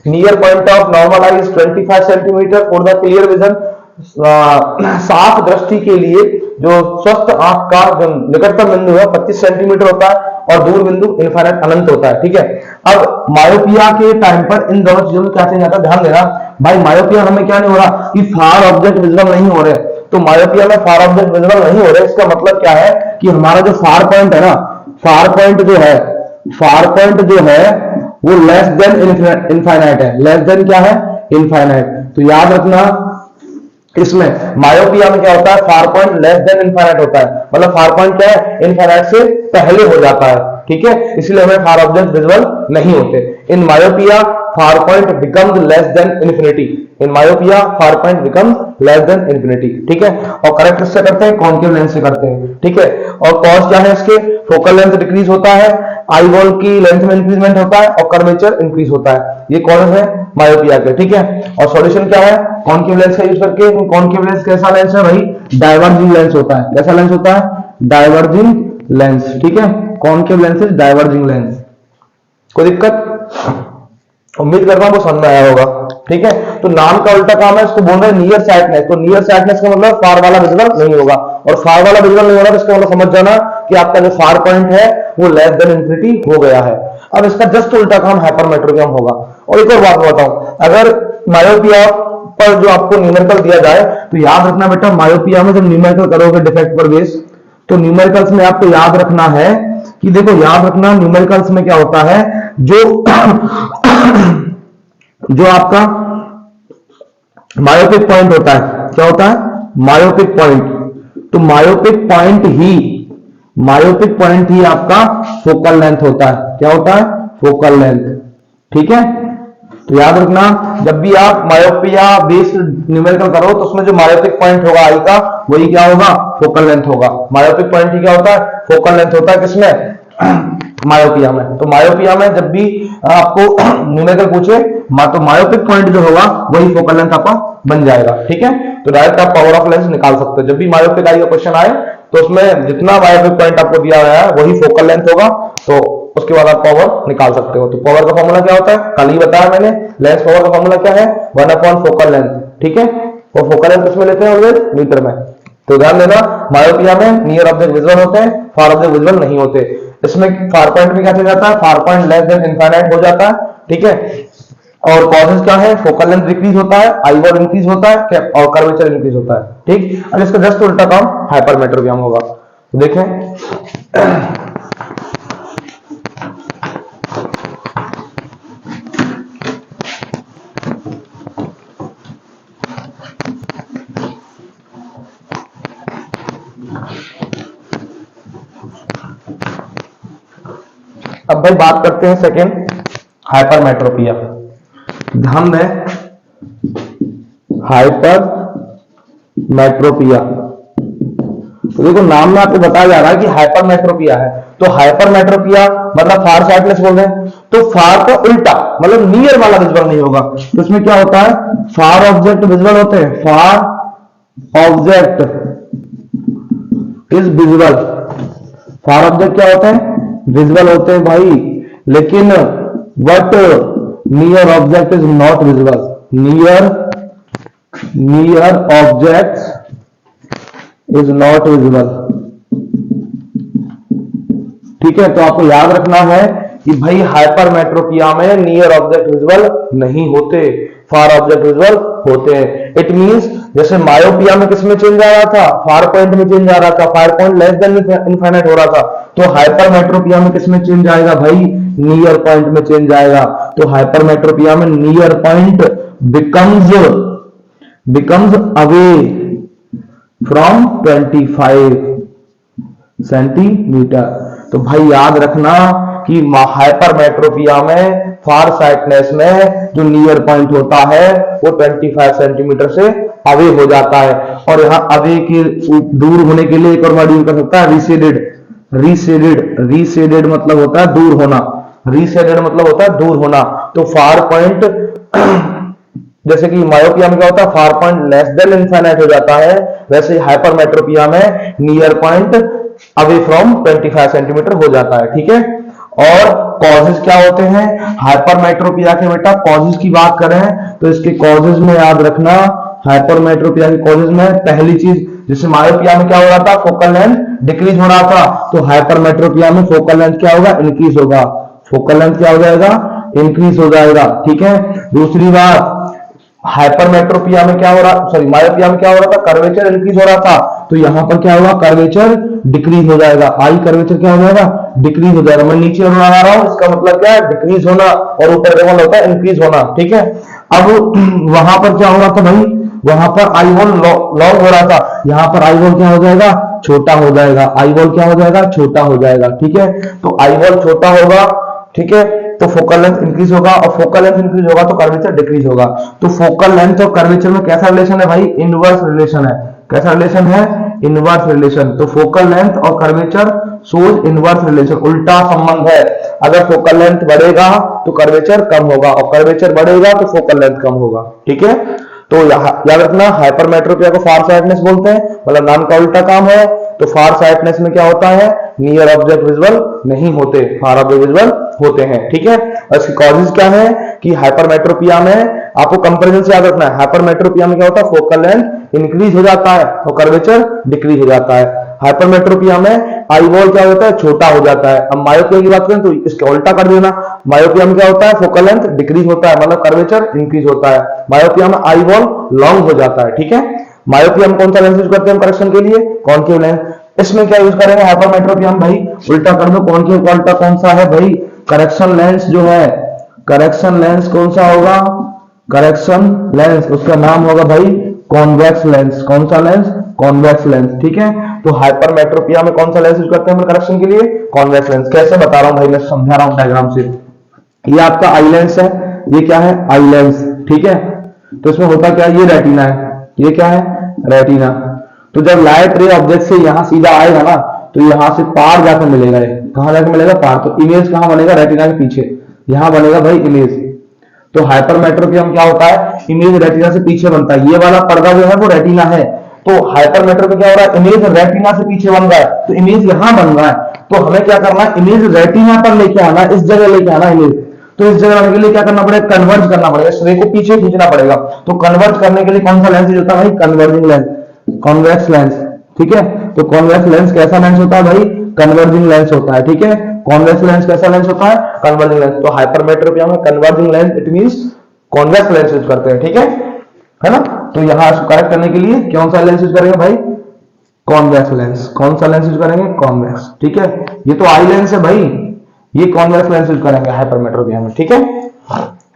near point of normal I is 25 centimetre for the clear vision, साफ दृष्टि के लिए जो स्वस्थ आंख का जो निकटतम बिंदु है 25 सेंटीमीटर होता है और दूर बिंदु इनफाइनाइट अनंत होता है। ठीक है, अब मायोपिया के टाइम पर इन दोनों चीजों में क्या चेंज आता है, ध्यान देना भाई। मायोपिया हमें क्या नहीं हो रहा कि फार ऑब्जेक्ट विजिबल नहीं हो रहे, तो मायोपिया में फार ऑब्जेक्ट विजिबल नहीं हो रहे, इसका मतलब क्या है कि हमारा जो फार पॉइंट है ना, फार पॉइंट जो है, फार पॉइंट जो है वो लेस देन इनफाइनाइट है। लेस देन क्या है, इनफाइनाइट। तो याद रखना इसमें मायोपिया में क्या होता है, far point less than infinite होता है, मतलब फार पॉइंट क्या है, इनफाइनाइट से पहले हो जाता है। ठीक है, इसलिए हमें फार ऑब्जेक्ट विजिबल नहीं होते। In myopia far point becomes less than infinity. In myopia far point becomes less than infinity. ठीक है, और करेक्ट किससे करते हैं, कॉन्केव लेंस से करते हैं। ठीक है, और कॉज क्या है इसके, फोकल लेंथ डिक्रीज होता है, आई बॉल की लेंथ में इंक्रीजमेंट होता है और कर्वेचर इंक्रीज होता है। ये कॉज है मायोपिया के। ठीक है, और सॉल्यूशन क्या है, कॉन्केव लेंस का यूज करके। कॉन्केव लेंस कैसा लेंस है भाई, डाइवर्जिंग लेंस होता है। कैसा लेंस होता है, डाइवर्जिंग लेंस। ठीक है, concave lens is diverging lens. कोई दिक्कत, उम्मीद करता हूं वो समझ में आया होगा। ठीक है, तो नाम का उल्टा काम है, इसको बोल रहे हैं नियर साइटनेस। तो नियर साइटनेस का मतलब फार वाला विजिबल नहीं होगा, और फार वाला विजिबल नहीं होगा तो इसका मतलब समझ जाना कि आपका जो फार पॉइंट है वो लेस देन इंफिनिटी हो गया है। अब इसका जस्ट उल्टा काम हाइपरमेट्रोपियम होगा। और एक और बात बताऊं, अगर मायोपिया पर जो आपको न्यूमेरिकल दिया जाए तो याद रखना बेटा, मायोपिया में जब न्यूमेरिकल करोगे डिफेक्ट पर बेस, तो न्यूमेरिकल्स में आपको याद रखना है कि देखो, याद रखना न्यूमेरिकल्स में क्या होता है, जो जो आपका मायोपिक पॉइंट होता है, क्या होता है, मायोपिक पॉइंट। तो मायोपिक पॉइंट ही आपका फोकल लेंथ होता है। क्या होता है, फोकल लेंथ। ठीक है, तो याद रखना जब भी आप मायोपिया बेस्ड न्यूमेरिकल करो तो उसमें जो मायोपिक पॉइंट होगा आई का, वही क्या होगा, फोकल लेंथ होगा। मायोपिक पॉइंट ही क्या होता है, फोकल लेंथ होता है। किसमें, मायोपिया में। तो मायोपिया में जब भी आपको न्यूमेरिकल पूछे तो मायोपिक पॉइंट जो होगा वही फोकल लेंथ आपका बन जाएगा। ठीक है, तो डायरेक्ट आप पावर ऑफ लेंस निकाल सकते हो। जब भी मायोपिक आई का क्वेश्चन आए तो उसमें जितना मायोपिक पॉइंट आपको दिया गया है वही फोकल लेंथ होगा, तो उसके बाद आप पावर निकाल सकते हो। तो पावर का फॉर्मूला क्या होता है, कल ही बताया मैंने, लेंस पावर का फॉर्मूला क्या है, 1 फोकल लेंथ। ठीक है, और फोकल लेंथ किसमें लेते हैं, ऑलवेज मीटर में। तो ध्यान देना, मायोपिया में नियर ऑब्जेक्ट विजिबल होते हैं, फार ऑब्जेक्ट विजिबल नहीं होते। इसमें फार पॉइंट में क्या चल जाता है, far point less than infinite हो जाता है। ठीक है, और कॉजेस क्या है, फोकल लेंथ डिक्रीज होता है, आई बॉल इंक्रीज होता है और कर्वेचर इंक्रीज होता है। ठीक, अब इसका जस्ट उल्टा काम हाइपरमेट्रोपियम होगा। तो देखें, अब भाई बात करते हैं सेकेंड, हाइपरमेट्रोपिया। ध्यान दें, हाइपरमेट्रोपिया, तो देखो नाम में आपको बताया जा रहा है कि हाइपरमेट्रोपिया है। तो हाइपरमेट्रोपिया मतलब फार साइटनेस बोल रहे हैं, तो फार का उल्टा मतलब नियर वाला विजिबल नहीं होगा। तो इसमें क्या होता है, फार ऑब्जेक्ट विजिबल होते हैं, far object is visible. Far object क्या होते हैं, विजिबल होते हैं भाई, लेकिन but near object is not visible. Near object is not visible. ठीक है, तो आपको याद रखना है कि भाई हाइपरमेट्रोपिया में नियर ऑब्जेक्ट विजिबल नहीं होते, फार ऑब्जेक्ट विजिबल होते हैं। इट मींस जैसे मायोपिया में किसमें चेंज आ रहा था, फार पॉइंट में चेंज आ रहा था, far point less than infinite हो रहा था, तो हाइपरमेट्रोपिया में किसमें चेंज आएगा भाई, नियर पॉइंट में चेंज आएगा। तो हाइपरमेट्रोपिया में near point becomes away from 25 centimetre. तो भाई याद रखना कि हाइपरमेट्रोपिया में फार साइटनेस में जो नियर पॉइंट होता है वो 25 सेंटीमीटर से अवे हो जाता है। और यहाँ अवे के दूर होने के लिए एक और वर्ड यूज कर सकता है, रिसेडेड मतलब होता है दूर होना, रिसेडेड मतलब होता है दूर होना। तो फार पॉइंट जैसे कि मायोपिया में क्या होता है, far point less than infinite हो जाता है, वैसे हाइपरमेट्रोपिया में near point away from 25 centimetre हो जाता है। ठीक है, और कॉजेस क्या होते हैं हाइपरमेट्रोपिया के, बेटा कॉजेस की बात करें तो इसके कॉजेस में याद रखना हाइपरमेट्रोपिया की कॉजेज में पहली चीज, जैसे मायोपिया में क्या हो रहा था, फोकल लेंथ डिक्रीज हो रहा था, तो हाइपरमेट्रोपिया में फोकल लेंथ क्या होगा, इंक्रीज होगा। फोकल लेंथ क्या हो जाएगा, इंक्रीज हो जाएगा। ठीक है। दूसरी बात, हाइपरमेट्रोपिया में क्या हो रहा, सॉरी मायोपिया में क्या हो रहा था, कर्वेचर इंक्रीज हो रहा था, तो यहां पर क्या होगा, कर्वेचर डिक्रीज हो जाएगा। आई कर्वेचर क्या हो जाएगा, डिक्रीज हो जाएगा। मैं नीचे बना रहा हूं, इसका मतलब क्या है, डिक्रीज होना, और ऊपर लेवल होता है इंक्रीज होना। ठीक है। अब वहां पर क्या हो रहा था भाई, वहां पर आई वॉल लॉन्ग हो रहा था, यहां पर आई वॉल क्या हो जाएगा, छोटा हो जाएगा। आई वॉल क्या हो जाएगा, छोटा हो जाएगा। ठीक है। तो आई वॉल छोटा होगा, ठीक है, तो फोकल लेंथ इंक्रीज होगा, और फोकल लेंथ इंक्रीज होगा तो कर्वेचर डिक्रीज होगा। तो फोकल लेंथ और कर्वेचर में कैसा रिलेशन है भाई, इनवर्स रिलेशन है। कैसा रिलेशन है, इनवर्स रिलेशन। तो फोकल लेंथ और कर्वेचर शोज इनवर्स रिलेशन, उल्टा संबंध है। अगर फोकल लेंथ बढ़ेगा तो कर्वेचर कम होगा, और कर्वेचर बढ़ेगा तो फोकल लेंथ कम होगा। ठीक है। तो याद रखना, हाइपरमेट्रोपिया को फार साइटनेस बोलते हैं, मतलब नाम का उल्टा काम है। तो फार साइटनेस में क्या होता है, नियर ऑब्जेक्ट विजुअल नहीं होते, फार ऑब्जेक्ट विजुअल होते हैं। ठीक है। और इसकी कॉजेज क्या है कि हाइपरमेट्रोपिया में आपको कंपैरिजन से याद रखना है, हाइपरमेट्रोपिया में क्या होता है, फोकल लेंथ इंक्रीज हो जाता है और कर्वेचर डिक्रीज हो जाता है। हाइपरमेट्रोपिया में आई वॉल क्या होता है, छोटा हो जाता है। अब मायोपिया की बात करें तो इसका उल्टा कर देना, मायोपिया में क्या होता है, फोकल लेंथ डिक्रीज होता है, मतलब कर्वेचर इंक्रीज होता है। मायोपिया में आई वॉल लॉन्ग हो जाता है। ठीक है। मायोपिया में कौन सा लेंस यूज करते हैं करेक्शन के लिए, कॉन्केव लेंस। इसमें क्या यूज करेंगे, हाइपरमेट्रोपिया में भाई उल्टा कर दो, कॉन्केव का उल्टा कौन सा है भाई, करेक्शन लेंस जो है, करेक्शन लेंस कौन सा होगा, करेक्शन लेंस, उसका नाम होगा भाई कॉन्वेक्स लेंस। कौन सा लेंस, कॉन्वेक्स लेंस। ठीक है। तो हाइपरमेट्रोपिया में कौन सा लेंस यूज करते हैं करेक्शन के लिए, कॉन्वेक्स लेंस। कैसे बता रहा हूं भाई, मैं समझा रहा हूं डायग्राम से। ये आपका आई लेंस है, ये क्या है, आई लेंस। ठीक है। तो इसमें होता क्या है, ये रेटिना है, ये क्या है, रेटिना। तो जब लाइट रे ऑब्जेक्ट से यहां सीधा आएगा ना, तो यहां से पार जाकर मिलेगा, ये कहां जाकर मिलेगा, पार। तो इमेज कहां बनेगा, रेटिना के पीछे, यहां बनेगा भाई इमेज। तो हाइपरमेट्रोपिया में क्या होता है, इमेज रेटिना से पीछे बनता है, ये वाला पर्दा जो है वो रेटिना है। तो हाइपरमेट्रोपिया क्या हो रहा है, इमेज रेटिना से पीछे बन रहा है, तो इमेज यहां बन रहा है। तो हमें क्या करना है, इमेज रेटिना पर लेके आना, इस जगह लेके आना इमेज। तो इस जगह आने के लिए क्या करना पड़ेगा, कन्वर्ज करना पड़ेगा, इस रे को पीछे खींचना पड़ेगा। तो कन्वर्ज करने के लिए कौन सा लेंस यूज होता है भाई, कन्वर्जिंग लेंस, कॉन्वेक्स लेंस। ठीक है। तो कॉन्वेक्स लेंस कैसा लेंस होता है भाई, कन्वर्जिंग लेंस होता है। ठीक है। कॉन्वेक्स लेंस कैसा लेंस होता है, कन्वर्जिंग लेंस। तो हाइपरमेट्रोपिया में converging lens, it means convex lens use करते हैं। ठीक है ना। तो यहां इसको करेक्ट करने के लिए कौन सा लेंस यूज करेंगे भाई, कॉन्वेक्स लेंस। कौन सा लेंस यूज करेंगे, कॉन्वेक्स। ठीक है। ये तो आई लेंस है भाई, ये कॉन्वेक्स लेंस यूज करेंगे हाइपरमेट्रोपिया में। ठीक है।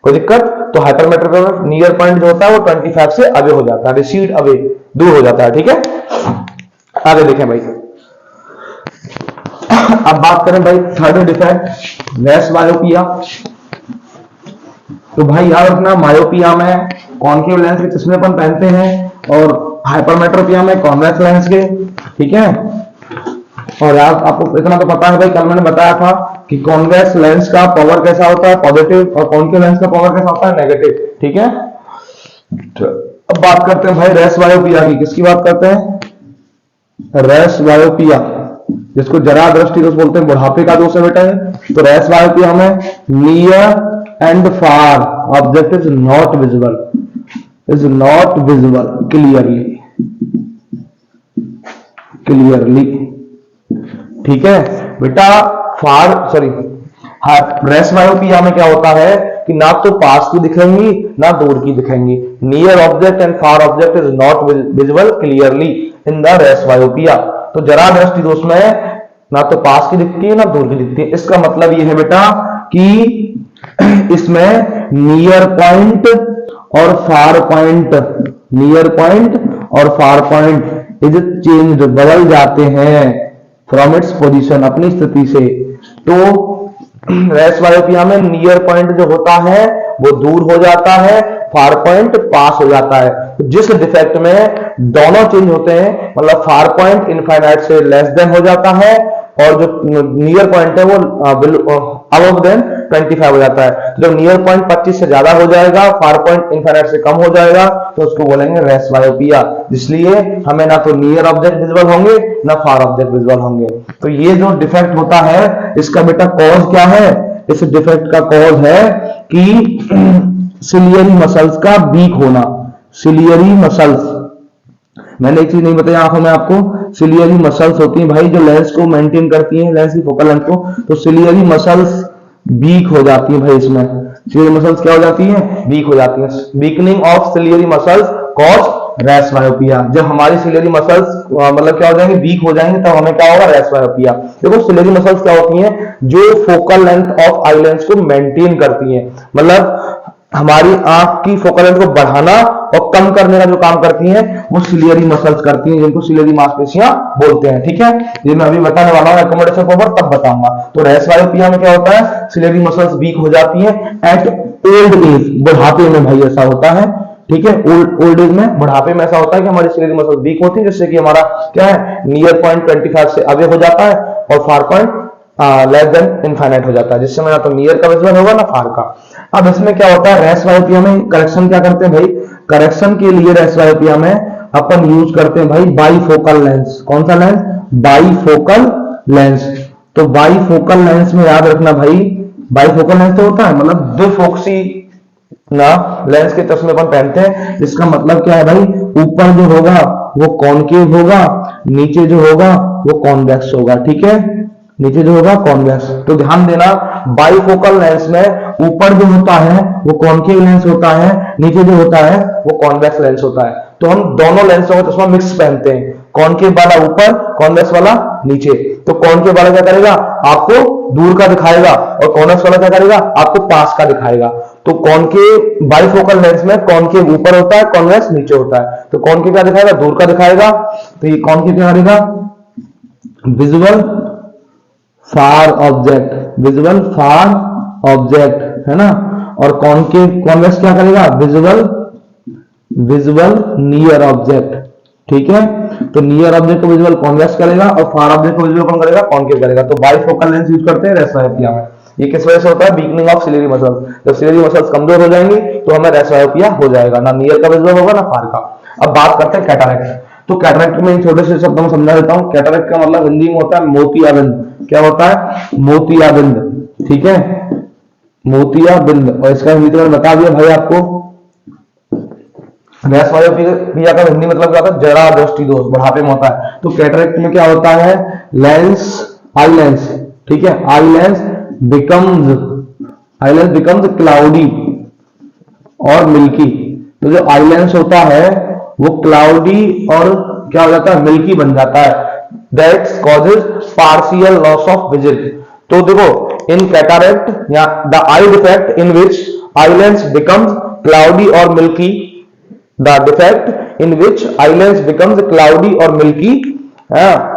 कोई दिक्कत, तो हाइपरमेट्रोपिया में नियर पॉइंट जो होता है वो 25 से अवे हो जाता है, रिसीड अवे, दूर हो जाता है। ठीक है। आगे देखें भाई, अब बात करें भाई थर्ड डिफेक्ट, रेस मायोपिया। तो भाई याद रखना, मायोपिया में कॉन्केव लेंस के चश्मे अपन पहनते हैं, और हाइपरमेट्रोपिया में कॉन्वेक्स लेंस के। ठीक है। और यार आपको इतना तो पता है भाई, कल मैंने बताया था कि कॉन्वेक्स लेंस का पावर कैसा होता है, पॉजिटिव, और कॉन्केव लेंस का पावर कैसा होता है, नेगेटिव। ठीक है। अब बात करते हैं भाई रेस मायोपिया की। किसकी बात करते हैं, रेस मायोपिया, जिसको जरा दृष्टि दोष बोलते हैं, बुढ़ापे का दोष है बेटा। तो रेस मायोपिया में near and far object is not visible, is not visible clearly, clearly. ठीक है बेटा। फार सॉरी रेस मायोपिया में क्या होता है कि ना तो पास की दिखेंगी ना दूर की दिखेंगी। Near object and far object is not visible clearly in the race myopia. तो जरा दृष्टि दोष में ना तो पास की दिखती है ना दूर की दिखती है। इसका मतलब ये है बेटा कि इसमें नियर पॉइंट और फार पॉइंट, नियर पॉइंट और फार पॉइंट इज चेंज्ड, बदल जाते हैं फ्रॉम इट्स पोजीशन, अपनी स्थिति से। तो रेस मायोपिया में नियर पॉइंट जो होता है वो दूर हो जाता है, फार पॉइंट पास हो जाता है। जिस डिफेक्ट में दोनों चेंज होते हैं, मतलब फार पॉइंट इनफाइनाइट से लेस देन हो जाता है, और जो नियर पॉइंट है वो अबव देन 25 हो जाता है। तो जब नियर पॉइंट 25 से ज्यादा हो जाएगा, फार पॉइंट इनफाइनाइट से कम हो जाएगा, तो उसको बोलेंगे रेस मायोपिया। इसलिए हमें ना तो नियर ऑब्जेक्ट विजिबल होंगे ना फार ऑब्जेक्ट विजिबल होंगे। तो ये जो डिफेक्ट होता है, इसका बेटा कॉज क्या है, इस डिफेक्ट का कॉज है कि सिलियरी मसल्स का वीक होना, सिलियरी मसल्स, मैंने एक चीज नहीं बताई आंखों में आपको, सिलियरी मसल्स होती हैं भाई जो लेंस को मेंटेन करती हैं, लेंस की फोकल लेंथ को। तो सिलियरी मसल्स वीक हो जाती है भाई, इसमें सिलियरी मसल्स क्या हो जाती है, वीक हो जाती है। Weakening of ciliary muscles cause race myopia. जब हमारी सिलियरी मसल्स मतलब क्या हो जाएंगे, वीक हो जाएंगे, तब हमें क्या होगा, रेस मायोपिया। देखो सिलियरी मसल्स क्या होती हैं, जो focal length of eye lens को मेंटेन करती हैं, मतलब हमारी आंख की फोकल लेंथ को बढ़ाना और कम करने का जो काम करती हैं वो सिलियरी मसल्स करती हैं, जिनको सिलियरी मांसपेशियां बोलते हैं। ठीक है, ये मैं अभी बताने वाला हूं एकोमोडेशन पर तब बताऊंगा। तो रेस मायोपिया में क्या होता है, सिलियरी मसल्स वीक हो जाती हैं एट ओल्ड एज, बुढ़ापे में भाई ऐसा होता है। ठीक है, ओल्ड एज में, बुढ़ापे में ऐसा होता है कि हमारी सिलियरी मसल्स वीक होती है, जिससे कि हमारा क्या है, नियर पॉइंट 25 से अवे हो जाता है और far point less than infinite हो जाता है, जिससे ना तो नियर का विजुअल होगा ना फार का। अब इसमें क्या होता है, रेस मायोपिया में करेक्शन क्या करते हैं भाई, करेक्शन के लिए रेस मायोपिया में अपन यूज करते हैं भाई बाईफोकल लेंस। कौन सा लेंस, बाईफोकल लेंस। तो बाईफोकल लेंस में याद रखना भाई, बाईफोकल लेंस तो होता है मतलब द्विफोक्सी ना लेंस के चश्मे अपन पहनते हैं। इसका मतलब क्या है भाई, ऊपर जो होगा वो कॉनकेव होगा, नीचे जो होगा वो कॉन्वेक्स होगा। ठीक है, नीचे जो होगा कॉन्वेक्स। तो ध्यान देना, बाईफोकल लेंस में ऊपर जो होता है वो कॉनकेव लेंस होता है, नीचे जो होता है वो कॉन्वेक्स लेंस होता है। तो हम दोनों लेंसों का चश्मा मिक्स पहनते हैं, कॉनकेव वाला ऊपर, कॉन्वेक्स वाला नीचे। तो कॉनकेव वाला क्या करेगा, आपको दूर का दिखाएगा, और कॉन्वेक्स वाला क्या करेगा, आपको पास का दिखाएगा। तो कॉनकेव बाईफोकल लेंस में कॉनकेव ऊपर होता है, कॉन्वेक्स नीचे होता है। तो कॉनकेव क्या दिखाएगा, दूर का दिखाएगा। तो ये कॉनकेव क्या करेगा, विजुअल फार ऑब्जेक्ट, विजुअल फार ऑब्जेक्ट है ना। और कॉनकेव कॉन्वेक्स क्या करेगा, विजुअल विजुअल नियर ऑब्जेक्ट। ठीक है, तो नियर ऑब्जेक्ट को विजुअल कॉन्वेक्स करेगा और फार ऑब्जेक्ट को विजुअल कौन करेगा, कॉनकेव करेगा। तो बाईफोकल लेंस यूज करते हैं रेस मायोपिया में। ये किस वजह से होता है, वीकनिंग ऑफ सिलियरी मसल्स। जब सिलियरी मसल्स कमजोर हो जाएंगी तो हमें रेस मायोपिया हो जाएगा, ना नियर का विजुअल होगा ना फार का। अब बात करते हैं कैटरैक्ट। तो कैटरैक्ट में छोटे से शब्दों में समझा देता हूं। कैटरैक्ट का मतलब हिंदी में होता है मोतियाबिंद। क्या होता है, मोतियाबिंद। ठीक है, मोतियाबिंद। और इसका हिंदी तो मैंने बता दिया भाई आपको। रेस मायोपिया का हिंदी मतलब क्या होता है, जरा दृष्टि दोष, बुढ़ापे में होता है। तो कैटरैक्ट में क्या होता है, लेंस, आई लेंस, ठीक है, आई लेंस बिकम्स क्लाउडी और मिल्की। तो जो आई लेंस होता है वो क्लाउडी और क्या हो जाता है, मिल्की बन जाता है। That causes partial loss of vision. तो देखो, इन कैटरैक्ट या the I defect in which eye lens becomes cloudy और milky, the defect in which eye lens becomes cloudy or milky,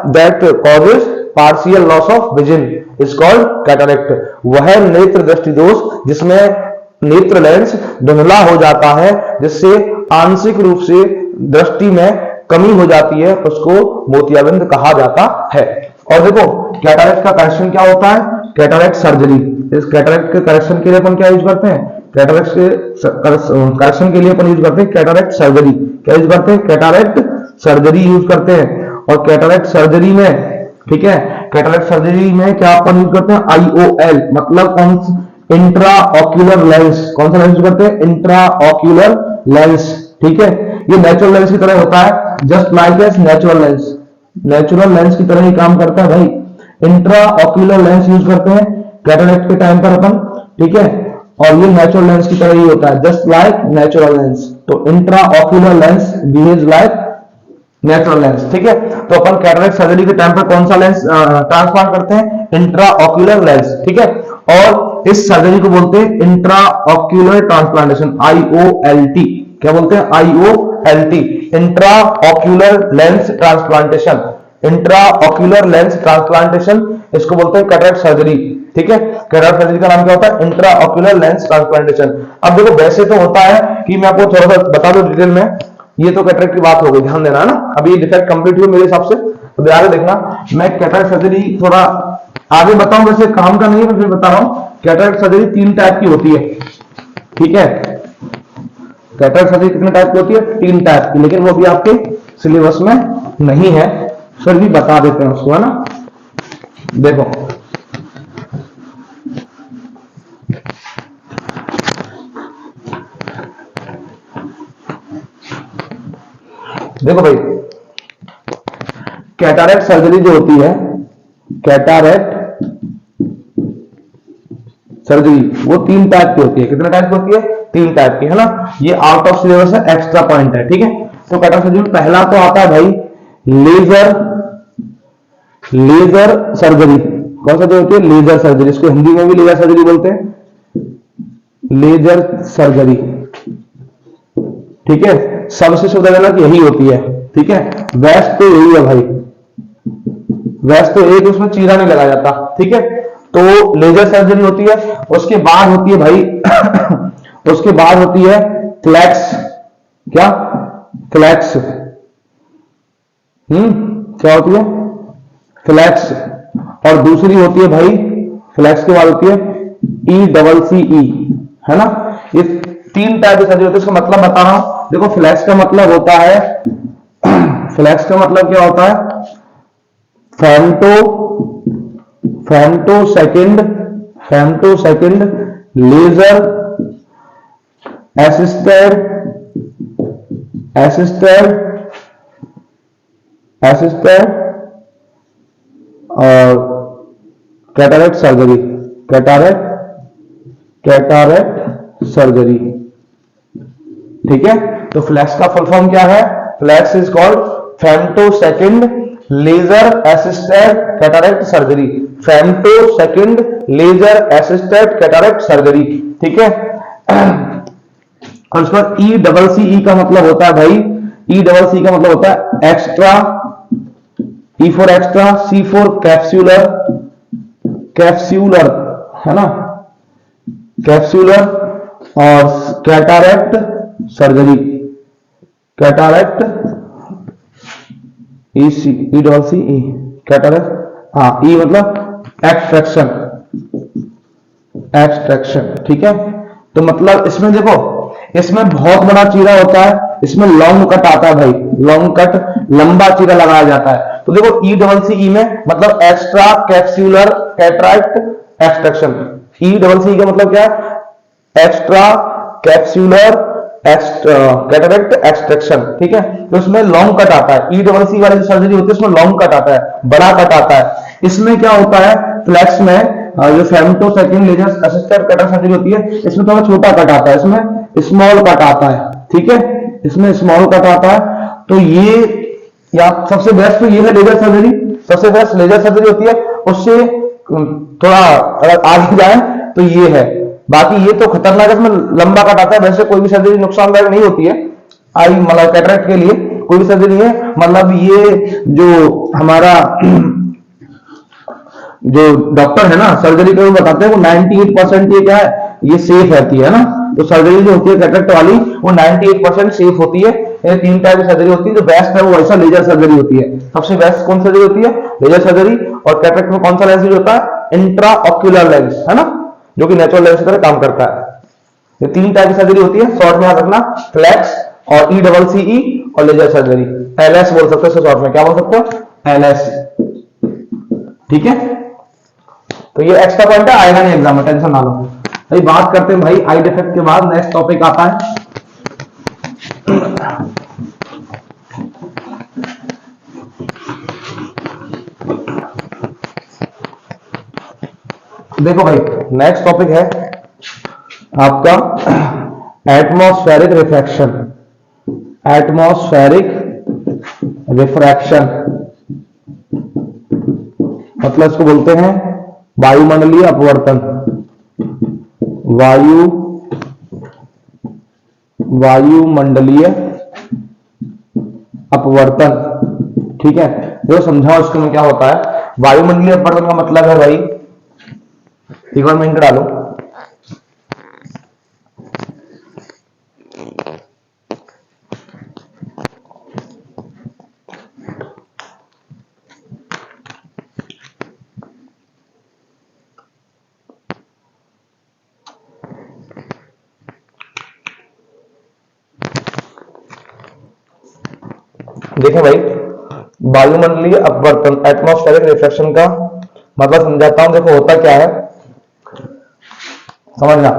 that causes partial loss of vision is called cataract। वह नेत्र दृष्टि दोष जिसमें नेत्र लेंस धुंधला हो जाता है, जिससे आंशिक रूप से दृष्टि में कमी हो जाती है, उसको मोतियाबिंद कहा जाता है। और देखो, कैटरैक्ट का करेक्शन क्या होता है, कैटरैक्ट सर्जरी। इस कैटरैक्ट के करेक्शन के लिए अपन क्या यूज करते हैं, कैटरैक्ट के करेक्शन के लिए अपन यूज करते हैं कैटरैक्ट सर्जरी। क्या यूज करते हैं, कैटरैक्ट सर्जरी यूज करते हैं। और कैटरैक्ट सर्जरी में, ठीक है, कैटरैक्ट सर्जरी में क्या अपन यूज करते हैं, IOL, मतलब कौन, इंट्रा ऑक्यूलर लेंस। कौन सा लेंस यूज करते हैं, इंट्रा ऑक्यूलर लेंस। ठीक है, ये नेचुरल लेंस की तरह होता है, just like S natural lens. Natural lens की तरह ही काम करता है भाई। इंट्रा ऑक्यूलर लेंस यूज करते हैं कैटरैक्ट के टाइम पर अपन। ठीक है, और ये नेचुरल लेंस की तरह ही होता है, जस्ट लाइक नेचुरल लेंस। तो intra ocular lens behaves like natural lens. ठीक है, तो अपन कैटरैक्ट सर्जरी के टाइम पर कौन सा लेंस ट्रांसप्लांट करते हैं, इंट्रा ऑक्यूलर लेंस। ठीक है, और इस सर्जरी को बोलते हैं इंट्रा ऑक्यूलर ट्रांसप्लांटेशन, IOLT। क्या बोलते हैं, IOLT, intra ocular lens transplantation. Intra ocular lens transplantation, इसको बोलते हैं कैटरैक्ट सर्जरी। ठीक है, कैटरैक्ट सर्जरी का नाम क्या होता है, इंट्रा ऑक्यूलर लेंस ट्रांसप्लांटेशन। अब देखो, वैसे तो होता है कि मैं आपको थोड़ा सा बता दूं डिटेल में, ये तो कैटरैक्ट की बात हो गई, ध्यान देना है ना। अभी डिफेक्ट कंप्लीट हुई मेरे हिसाब से, तो ध्यान देखना। मैं कैटरैक्ट सर्जरी थोड़ा आगे बताऊं, वैसे काम का नहीं है, मैं फिर बता रहा हूं। कैटरैक्ट सर्जरी 3 टाइप की होती है। ठीक है, कैटरैक्ट सर्जरी कितने टाइप की होती है, 3 टाइप की, लेकिन वो भी आपके सिलेबस में नहीं है, फिर भी बता देते हैं उसको, है ना। देखो, देखो भाई, कैटारेक्ट सर्जरी जो होती है, कैटारेक्ट सर्जरी, वो 3 टाइप की होती है। कितने टाइप की होती है? 3 टाइप की, है ना। ये आउट ऑफ सिलेबस है, एक्स्ट्रा पॉइंट है, ठीक है। तो कैटारेक्ट सर्जरी में पहला तो आता है भाई लेजर, लेजर सर्जरी। कौन सा जो होती है? Laser surgery. इसको हिंदी में भी लेजर सर्जरी बोलते हैं, लेजर सर्जरी, ठीक है। सबसे सुविधाजनक यही होती है, ठीक है। बेस्ट तो यही है भाई, बेस्ट तो एक, उसमें चीरा नहीं लगाया जाता, ठीक है। तो लेजर सर्जरी होती है। उसके बाद होती है भाई उसके बाद होती है फ्लैक्स। क्या? फ्लैक्स। क्या होती है? फ्लैक्स। और दूसरी होती है भाई, फ्लैक्स के बाद होती है ECCE, है ना। ये 3 टाइप की सर्जरी होती है। इसका मतलब बता रहा हूं, देखो फ्लैक्स का मतलब होता है फ्लैक्स का मतलब क्या होता है? फेमटो सेकंड लेजर असिस्टेड और कैटारेक्ट सर्जरी, कैटारेक्ट सर्जरी, ठीक है। तो फ्लैक्स का फुल फॉर्म क्या है? FLACS is called femtosecond laser assisted cataract surgery, femtosecond laser assisted cataract surgery, ठीक है। और उसके बाद ECCE का मतलब होता है भाई, ECCE का मतलब होता है extra, E for extra, C for capsular, capsular, है ना, कैप्सूलर। और cataract surgery, cataract ECCE, cataract, हाँ, E मतलब एक्सट्रैक्शन, ठीक है। तो मतलब इसमें देखो, इसमें बहुत बड़ा चीरा होता है, इसमें लॉन्ग कट आता है भाई, लॉन्ग कट, लंबा चीरा लगाया जाता है। तो देखो ECCE में मतलब extra capsular cataract extraction, ECCE का मतलब क्या है? एक्स्ट्रा कैप्सूलर कैटरेक्ट एक्सट्रैक्शन, ठीक है। तो इसमें लॉन्ग कट आता है, ECCE वाली जो सर्जरी होती है उसमें लॉन्ग कट आता है, बड़ा कट आता है। इसमें क्या होता है? फ्लैक्स में जो femtosecond laser assisted cataract surgery होती है, इसमें थोड़ा छोटा कट आता है, इसमें स्मॉल कट आता है, ठीक है, इसमें स्मॉल कट आता है। तो ये या सबसे बेस्ट तो ये है लेजर सर्जरी, सबसे बेस्ट लेजर सर्जरी होती है। उससे थोड़ा अगर आगे जाए तो ये है, बाकी ये तो खतरनाक है, इसमें लंबा कट आता है। वैसे कोई भी सर्जरी नुकसानदायक नहीं होती है आई मतलब कैटरेक्ट के लिए, कोई भी सर्जरी है, मतलब ये जो हमारा जो डॉक्टर है ना सर्जरी के, वो बताते हैं वो 98% ये क्या है, ये सेफ रहती है ना। तो सर्जरी जो होती है कैटरेक्ट वाली, वो 98% सेफ होती है। ये 3 टाइप की सर्जरी होती है, जो बेस्ट है वो वैसा लेजर सर्जरी होती है। सबसे बेस्ट कौन सर्जरी होती है? Laser surgery. और कैटरेक्ट में कौन सा लेंस यूज होता है? इंट्रा ऑक्यूलर लेंस, है ना, जो कि नेचुरल लेंस की तरह काम करता है। ये 3 टाइप की सर्जरी होती है, शॉर्ट में याद रखना, फ्लैक्स और ECCE और लेजर सर्जरी। LS बोल सकते हो शॉर्ट में, क्या बोल सकते हो? LS, ठीक है। तो ये एक्स्ट्रा पॉइंट है, आएगा नहीं एग्जाम में, टेंशन ना लो भाई। बात करते हैं भाई आई डिफेक्ट के बाद, नेक्स्ट टॉपिक आता है देखो भाई, नेक्स्ट टॉपिक है आपका एटमॉस्फेरिक रिफ्रैक्शन, एटमॉस्फेरिक रिफ्रैक्शन मतलब इसको बोलते हैं वायुमंडलीय अपवर्तन, वायुमंडलीय अपवर्तन, ठीक है। जो समझाओ इसको में क्या होता है। वायुमंडलीय अपवर्तन का मतलब है भाई, एक बार मैं इंटर डालू, देखो भाई, वायुमंडलीय अपवर्तन एटमॉस्फेरिक रिफ्रैक्शन का मतलब समझाता हूं। देखो होता क्या है, समझना।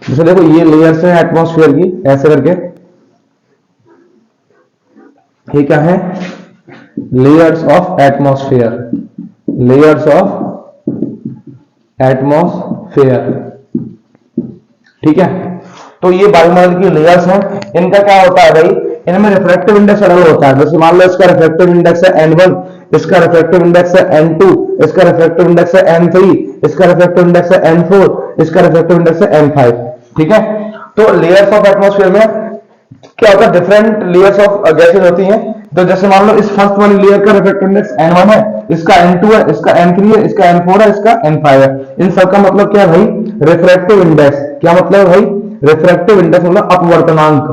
जैसे देखो ये लेयर्स है एटमॉस्फेयर की, ऐसे करके, ये क्या है, layers of atmosphere, layers of atmosphere. ठीक है, तो ये वायुमंडल की लेयर्स हैं, इनका क्या होता है भाई, इनमें रिफ्रैक्टिव इंडेक्स अलग होता है। जैसे मान लो इसका रिफ्रैक्टिव इंडेक्स है N1, इसका रिफ्रैक्टिव इंडेक्स है N2, इसका रिफ्रैक्टिव इंडेक्स है N3, इसका रिफ्रैक्टिव इंडेक्स है N4, इसका रिफ्रैक्टिव इंडेक्स है N5। ठीक है, तो लेयर्स ऑफ एटमॉस्फेयर में क्या होता है, डिफरेंट लेयर्स ऑफ गैसेस होती हैं। तो जैसे मान लो इस फर्स्ट वाली लेयर का रिफ्रैक्टिव इंडेक्स N1 है, इसका N2 है, इसका N3 है, इसका N4 है, इसका N5 है। इन सब का मतलब क्या है भाई, रिफ्रैक्टिव इंडेक्स। क्या मतलब है भाई, रिफ्रैक्टिव इंडेक्स मतलब अपवर्तनांक।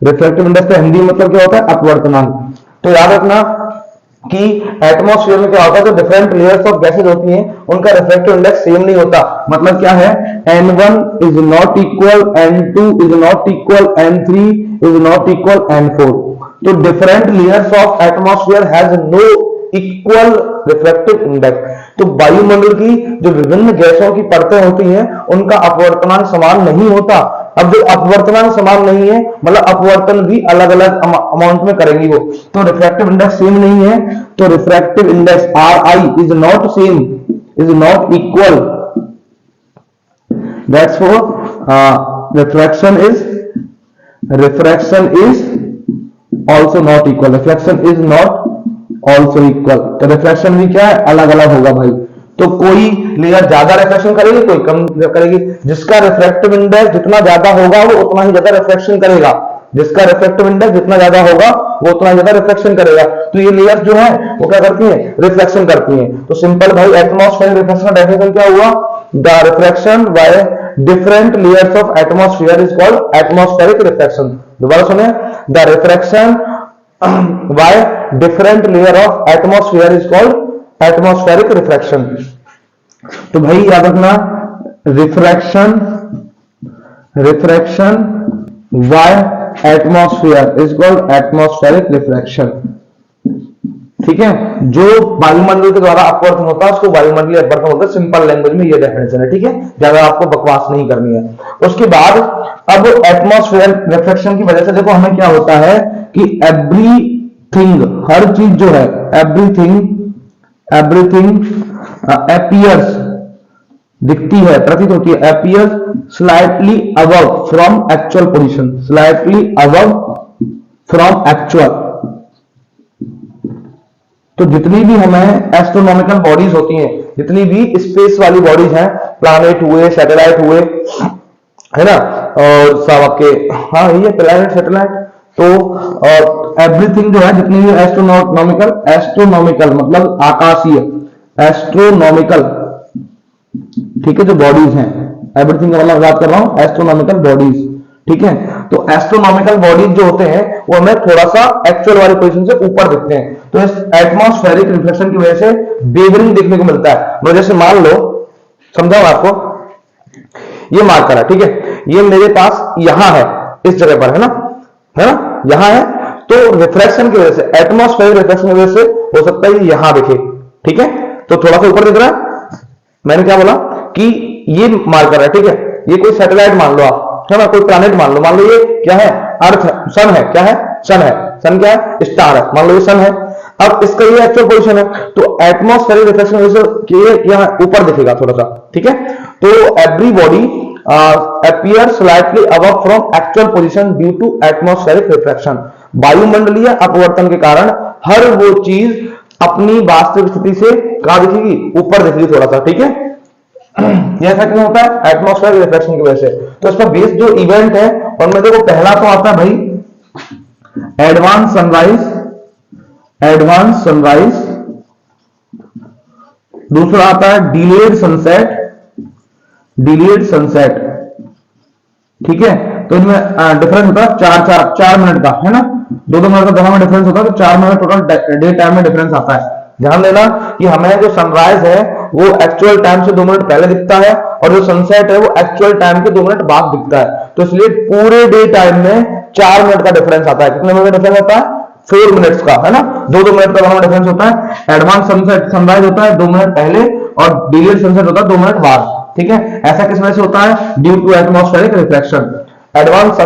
रिफ्रैक्टिव इंडेक्स का हिंदी मतलब क्या होता है, अपवर्तनांक। तो याद रखना कि एटमॉस्फेयर में क्या होता है, जो डिफरेंट लेयर्स ऑफ गैसेस होती हैं उनका रिफ्रैक्टिव इंडेक्स सेम नहीं होता। मतलब क्या है, N1 is not equal, N2 is not equal, N3 is not equal N4। तो different layers of atmosphere has no equal refractive index. तो वायुमंडल की जो विभिन्न गैसों की परतें होती हैं उनका अपवर्तनांक समान नहीं होता। अब जो अपवर्तनांक समान नहीं है मतलब अपवर्तन भी अलग अलग अमाउंट में करेंगी वो, तो रिफ्रैक्टिव इंडेक्स सेम नहीं है। तो refractive index Ri is not same, is not equal. That's for refraction is also not equal, reflection is not also equal. तो रिफ्लेक्शन भी क्या है, अलग अलग होगा भाई। तो कोई लेयर ज्यादा रिफ्लेक्शन करेगी, कोई कम करेगी। जिसका रिफ्रैक्टिव इंडेक्स जितना ज्यादा होगा वो उतना ही ज्यादा रिफ्लेक्शन करेगा, जिसका रिफ्रैक्टिव इंडेक्स जितना ज्यादा होगा वो उतना ज्यादा रिफ्लेक्शन करेगा। तो ये लेयर्स जो है वो क्या करती है, रिफ्लेक्शन करती है। तो सिंपल भाई एटमॉस्फेरिक रिफ्लेक्शन का डेफिनेशन क्या हुआ, the reflection by different layers of atmosphere is called atmospheric reflection. दोबारा सुने, the reflection by different layer of atmosphere is called atmospheric refraction। तो भाई याद रखना, refraction by atmosphere is called atmospheric refraction। ठीक है, जो वायुमंडल के द्वारा अपवर्तन होता है उसको वायुमंडलीय अपवर्तन होता है। सिंपल लैंग्वेज में ये डेफिनेशन है। ठीक है, ज्यादा आपको बकवास नहीं करनी है। उसके बाद अब एटमॉस्फेयर रिफ्लेक्शन की वजह से देखो हमें क्या होता है कि एवरीथिंग, हर चीज जो है, एवरीथिंग अपीयर्स, दिखती है, प्रतीत होती है, appears slightly above from actual position, slightly above from actual. तो जितनी भी हमें एस्ट्रोनॉमिकल बॉडीज होती हैं, जितनी भी स्पेस वाली बॉडीज हैं, प्लैनेट हुए, सैटेलाइट हुए, है ना, और सब आपके, हाँ ये प्लैनेट सैटेलाइट, तो एवरीथिंग जो है, जितनी भी एस्ट्रोनॉमिकल मतलब आकाशीय, एस्ट्रोनॉमिकल, ठीक है, जो बॉडीज हैं, एवरीथिंग का मतलब बात कर रहा हूं एस्ट्रोनॉमिकल बॉडीज। ठीक है, तो एस्ट्रोनॉमिकल बॉडीज जो होते हैं वो हमें थोड़ा सा एक्चुअल वाली पोजीशन से ऊपर दिखते हैं। तो इस एटमॉस्फेरिक रिफ्लेक्शन की वजह से वेवरिंग देखने को मिलता है। मतलब जैसे मान लो, समझाऊं आपको, ये मार्कर है, ठीक है, ये मेरे पास यहां है, इस जगह पर है ना, यहां है। तो रिफ्लेक्शन की वजह से, एटमॉस्फेरिक रिफ्लेक्शन की वजह से हो सकता है यहां दिखे। ठीक है, तो थोड़ा सा ऊपर दिख रहा है। मैंने क्या बोला कि ये मार्कर है, ठीक है, ये कोई सैटेलाइट मान लो आप, है ना, कोई प्लैनेट मान लो ये क्या है, अर्थ है, सन है, क्या है, सन है, सन क्या है, स्टार है, मान लो ये सन है। अब इसका ये एक्चुअल पोजीशन है, तो एटमॉस्फेरिक रिफ्लेक्शन वजह से यहाँ ऊपर दिखेगा थोड़ा सा। ठीक है, तो every body appear slightly above from actual position due to atmospheric reflection. वायुमंडलीय अपवर्तन के कारण हर वो चीज अपनी वास्तविक स्थिति से कहां दिखेगी, ऊपर दिखेगी थोड़ा सा। ठीक है, यह ऐसा क्यों होता है, एटमॉस्फेरिक रिफ्लेक्शन की वजह से। तो इसका बेस जो इवेंट है उनमें देखो, पहला तो आता है भाई एडवांस सनराइज, दूसरा आता है डिलेड सनसेट। ठीक है, तो इनमें डिफरेंस होता है 4 मिनट का, है ना, 2 मिनट का दोनों में डिफरेंस होता है, तो 4 मिनट टोटल डे टाइम में डिफरेंस आता है। ध्यान देना कि हमें जो सनराइज है वो एक्चुअल टाइम से 2 मिनट पहले दिखता है, और जो सनसेट है वो एक्चुअल टाइम के 2 मिनट बाद दिखता है। तो इसलिए पूरे डे टाइम में 4 मिनट का डिफरेंस आता है। कितने मिनट का डिफरेंस आता है, 4 मिनट्स का, है ना, 2 मिनट का डिफरेंस होता है। एडवांस सनराइज होता है 2 मिनट पहले, और डिलेड सनसेट होता है 2 मिनट बाद। ठीक है, ऐसा किस वजह से होता है, due to atmospheric reflection. Advance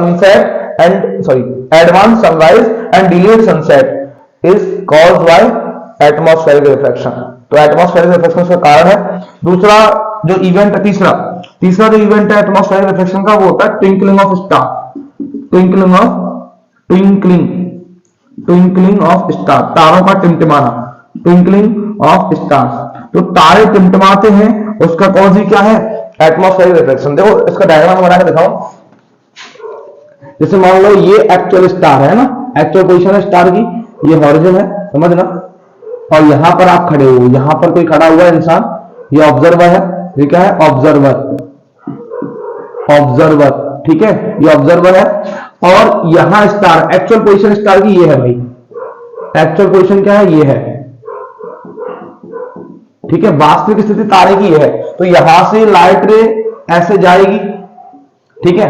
sunrise and delayed sunset is caused by atmospheric reflection. तो एटमॉस्फेरिक रिफ्लेक्शन का कारण है। दूसरा जो इवेंट है, तीसरा जो इवेंट है एटमॉस्फेरिक रिफ्लेक्शन का, वो होता है twinkling of star. Twinkling of star, तारों का टिमटिमाना, ट्विंकलिंग ऑफ स्टार। तो तारे टिमटिमाते हैं, उसका कॉज ही क्या है? Atmospheric reflection. देखो इसका डायग्राम बना के दिखाऊं। जैसे मान लो ये एक्चुअल स्टार है ना, एक्चुअल पोजीशन है स्टार की, ये हॉरिजन है, समझना। और यहां पर आप खड़े हो, यहां पर कोई खड़ा हुआ है इंसान, ये ऑब्जर्वर है, ये क्या है? ऑब्जर्वर, ठीक है, ये ऑब्जर्वर है। और यहां स्टार, एक्चुअल पोजीशन स्टार की ये है भाई, एक्चुअल पोजीशन क्या है? ये है, ठीक है। वास्तविक स्थिति तारे की है। तो यहां से लाइट रे ऐसे जाएगी, ठीक है।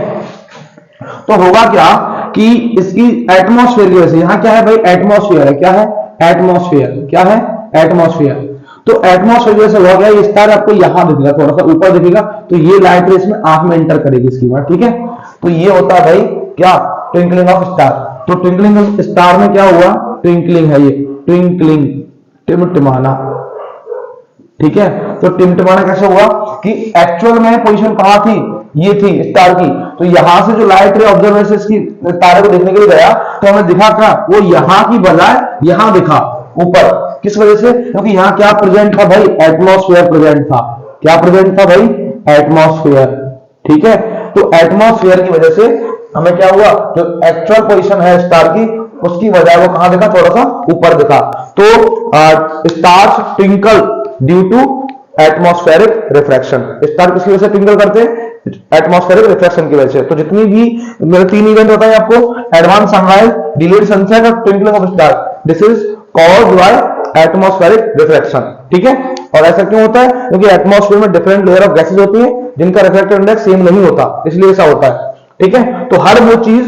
तो होगा क्या कि इसकी एटमॉस्फेयर की वजह से, यहां क्या है भाई? एटमॉस्फेयर है। क्या है? एटमॉस्फेयर। क्या है? एटमॉस्फेयर। तो एटमॉस्फेयर की वजह से हुआ क्या? ये स्टार आपको यहां दिखेगा, थोड़ा सा ऊपर दिखेगा, तो ये लाइट रे इसमें आंख में एंटर करेगी इसकी बात, ठीक है। तो ये होता है भाई क्या? Twinkling of star. तो ट्विंकलिंग ऑफ स्टार में क्या हुआ? ट्विंकलिंग है, ये ट्विंकलिंग, टिमटिमाना, ठीक है। तो टिमटिमाना कैसे हुआ कि एक्चुअल में पोजीशन कहां थी? ये थी स्टार की। तो यहां से जो लाइट रे ऑब्जर्वर से इसकी तारे को देखने के लिए गया, तो हमें दिखा क्या? वो यहां की बजाय यहां दिखा, ऊपर। किस वजह से? क्योंकि यहां क्या प्रेजेंट था भाई? एटमॉस्फेयर प्रेजेंट था। क्या प्रेजेंट था भाई? एटमॉस्फेयर, ठीक है। तो एटमॉस्फेयर की वजह से हमें क्या हुआ? जो एक्चुअल पोजीशन है स्टार की, उसकी बजाय वो कहां दिखा? थोड़ा सा ऊपर दिखा। तो stars twinkle due to atmospheric refraction. Star किसकी वजह से ट्विंकल करते हैं? एटमॉस्फेरिक रिफ्लेक्शन की वजह से। तो जितनी भी मेरे 3 इवेंट होता है आपको, एडवांस सनराइज, डिलेड सनसेट और twinkling of star, this is caused by atmospheric reflection, ठीक है। और ऐसा क्यों होता है? क्योंकि एटमॉस्फेयर में डिफरेंट लेयर ऑफ गैसेस होती हैं, जिनका रिफ्रैक्टिव इंडेक्स सेम नहीं होता, इसलिए ऐसा होता है, ठीक है। तो हर वो चीज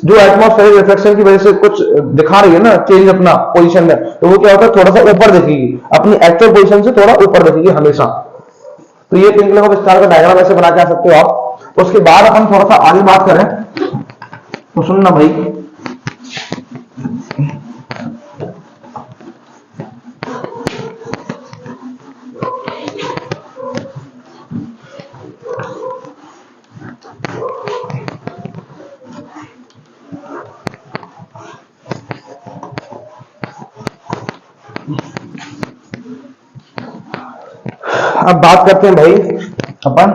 जो एटमॉस्फेरिक रिफ्लेक्शन की वजह से कुछ दिखा रही है ना, चेंज अपना पोजीशन में, तो वो क्या होता है? थोड़ा सा ऊपर दिखेगी, अपनी एक्चुअल पोजीशन से थोड़ा ऊपर दिखेगी हमेशा। तो ये ट्विंकलिंग ऑफ स्टार का डायग्राम ऐसे बना के आ सकते हो आप। उसके बाद अपन थोड़ा सा आगे बात करें, तो सुनना भाई। अब बात करते हैं भाई अपन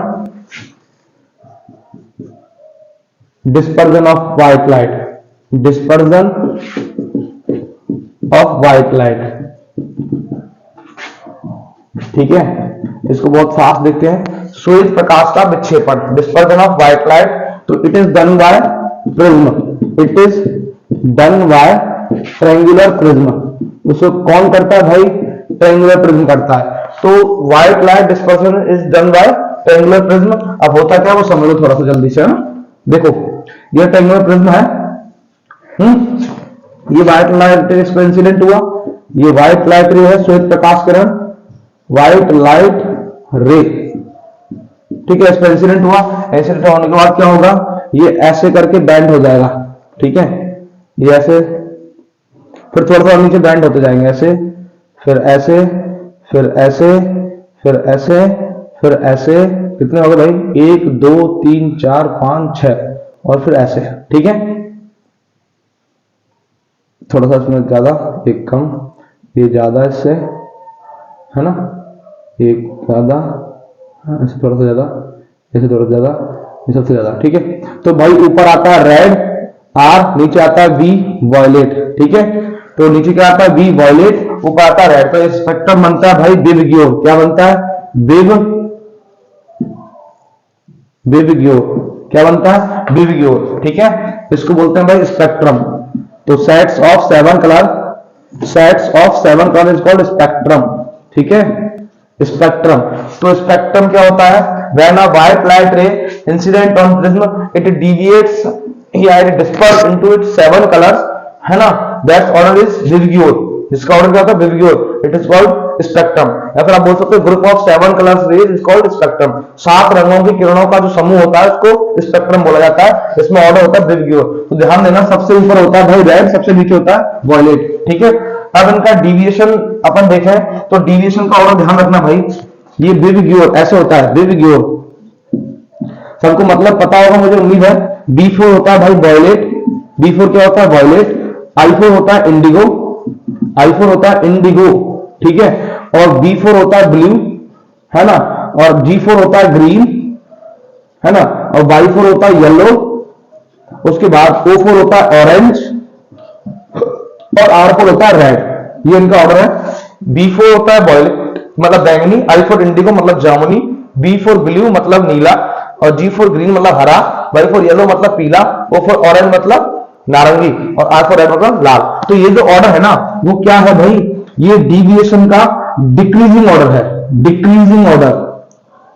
dispersion of white light, dispersion of white light, ठीक है। इसको बहुत फास्ट देखते हैं। सूर्य प्रकाश का विक्षेपण, डिस्पर्जन ऑफ व्हाइट लाइट। तो it is done by prism, it is done by triangular prism. उसको कौन करता है भाई? ट्रायंगुलर प्रिज्म करता है। तो white light dispersion is done by triangular prism. अब होता क्या, वो समझ लो थोड़ा सा जल्दी से, है ना। देखो ये ट्रायंगुलर प्रिज्म है, ये व्हाइट लाइट इसको इंसिडेंट हुआ, ये व्हाइट लाइट रे है, श्वेत प्रकाश किरण, व्हाइट लाइट रे, ठीक है। इस पर इंसिडेंट हुआ, इंसिडेंट होने के बाद क्या होगा? ये ऐसे करके बैंड हो जाएगा, ठीक है। ये ऐसे, फिर थोड़ा सा नीचे बैंड होते जाएंगे, ऐसे, फिर ऐसे, फिर ऐसे, फिर ऐसे, फिर ऐसे। कितने हो गए भाई? 1 2 3 4 5 6, और फिर ऐसे, ठीक है। थोड़ा सा इसमें ज्यादा, एक कम, ये ज्यादा इससे, है ना, एक ज्यादा, ऐसे थोड़ा सा ज्यादा, ऐसे थोड़ा सा ज्यादा, ये सबसे ज्यादा, ठीक है। तो भाई ऊपर आता है रेड आर, नीचे आता है बी वॉयलेट, ठीक है। तो नीचे क्या आता है? बी वॉयलेट, ऊपर आता है रेड। तो स्पेक्ट्रम बनता है भाई विबग्योर। क्या बनता है? विबग्योर। क्या बनता है? विबग्योर, ठीक है। इसको बोलते हैं भाई स्पेक्ट्रम। तो sets of 7 colour, sets of 7 colour is called spectrum, ठीक है। स्पेक्ट्रम। तो स्पेक्ट्रम क्या होता है? When a white light ray incident on prism, it deviates, या it disperse into its 7 colours, है ना, दैट्स ऑर्डर इज विबग्योर। जिसका ऑर्डर क्या होता है विविग्योर, इट इज कॉल्ड स्पेक्ट्रम। या फिर आप बोल सकते हो group of 7 colours rays is called spectrum. 7 रंगों की किरणों का जो समूह होता है उसको स्पेक्ट्रम बोला जाता है। इसमें ऑर्डर होता है विविग्योर। तो ध्यान देना, सबसे ऊपर होता है भाई रेड, सबसे नीचे होता है वॉयलेट, ठीक है। अब इनका डिविएशन अपन देखें तो डिविएशन का ऑर्डर ध्यान रखना भाई, ये विविग्योर ऐसे होता है, विविग्योर सबको मतलब पता होगा मुझे उम्मीद है। B4 होता है भाई वॉयलेट, B4 क्या होता है वॉयलेट, I4 होता है इंडिगो, I4 होता है इंडिगो, ठीक है। और B4 होता है ब्लू, है ना, और G4 होता है ग्रीन, है ना, और Y4 होता है येलो, उसके बाद O4 होता है ऑरेंज और R4 होता है रेड। ये इनका ऑर्डर है। B4 होता है वॉयलेट मतलब बैंगनी, I4 इंडिगो मतलब जामुनी, B4 ब्लू मतलब नीला, और G4 ग्रीन मतलब हरा, Y4 येलो मतलब पीला, O4 ऑरेंज मतलब नारंगी, और R4 रेड मतलब लाल। तो ये जो ऑर्डर है ना वो क्या है भाई, ये डिविएशन का डिक्रीजिंग ऑर्डर है, डिक्रीजिंग ऑर्डर,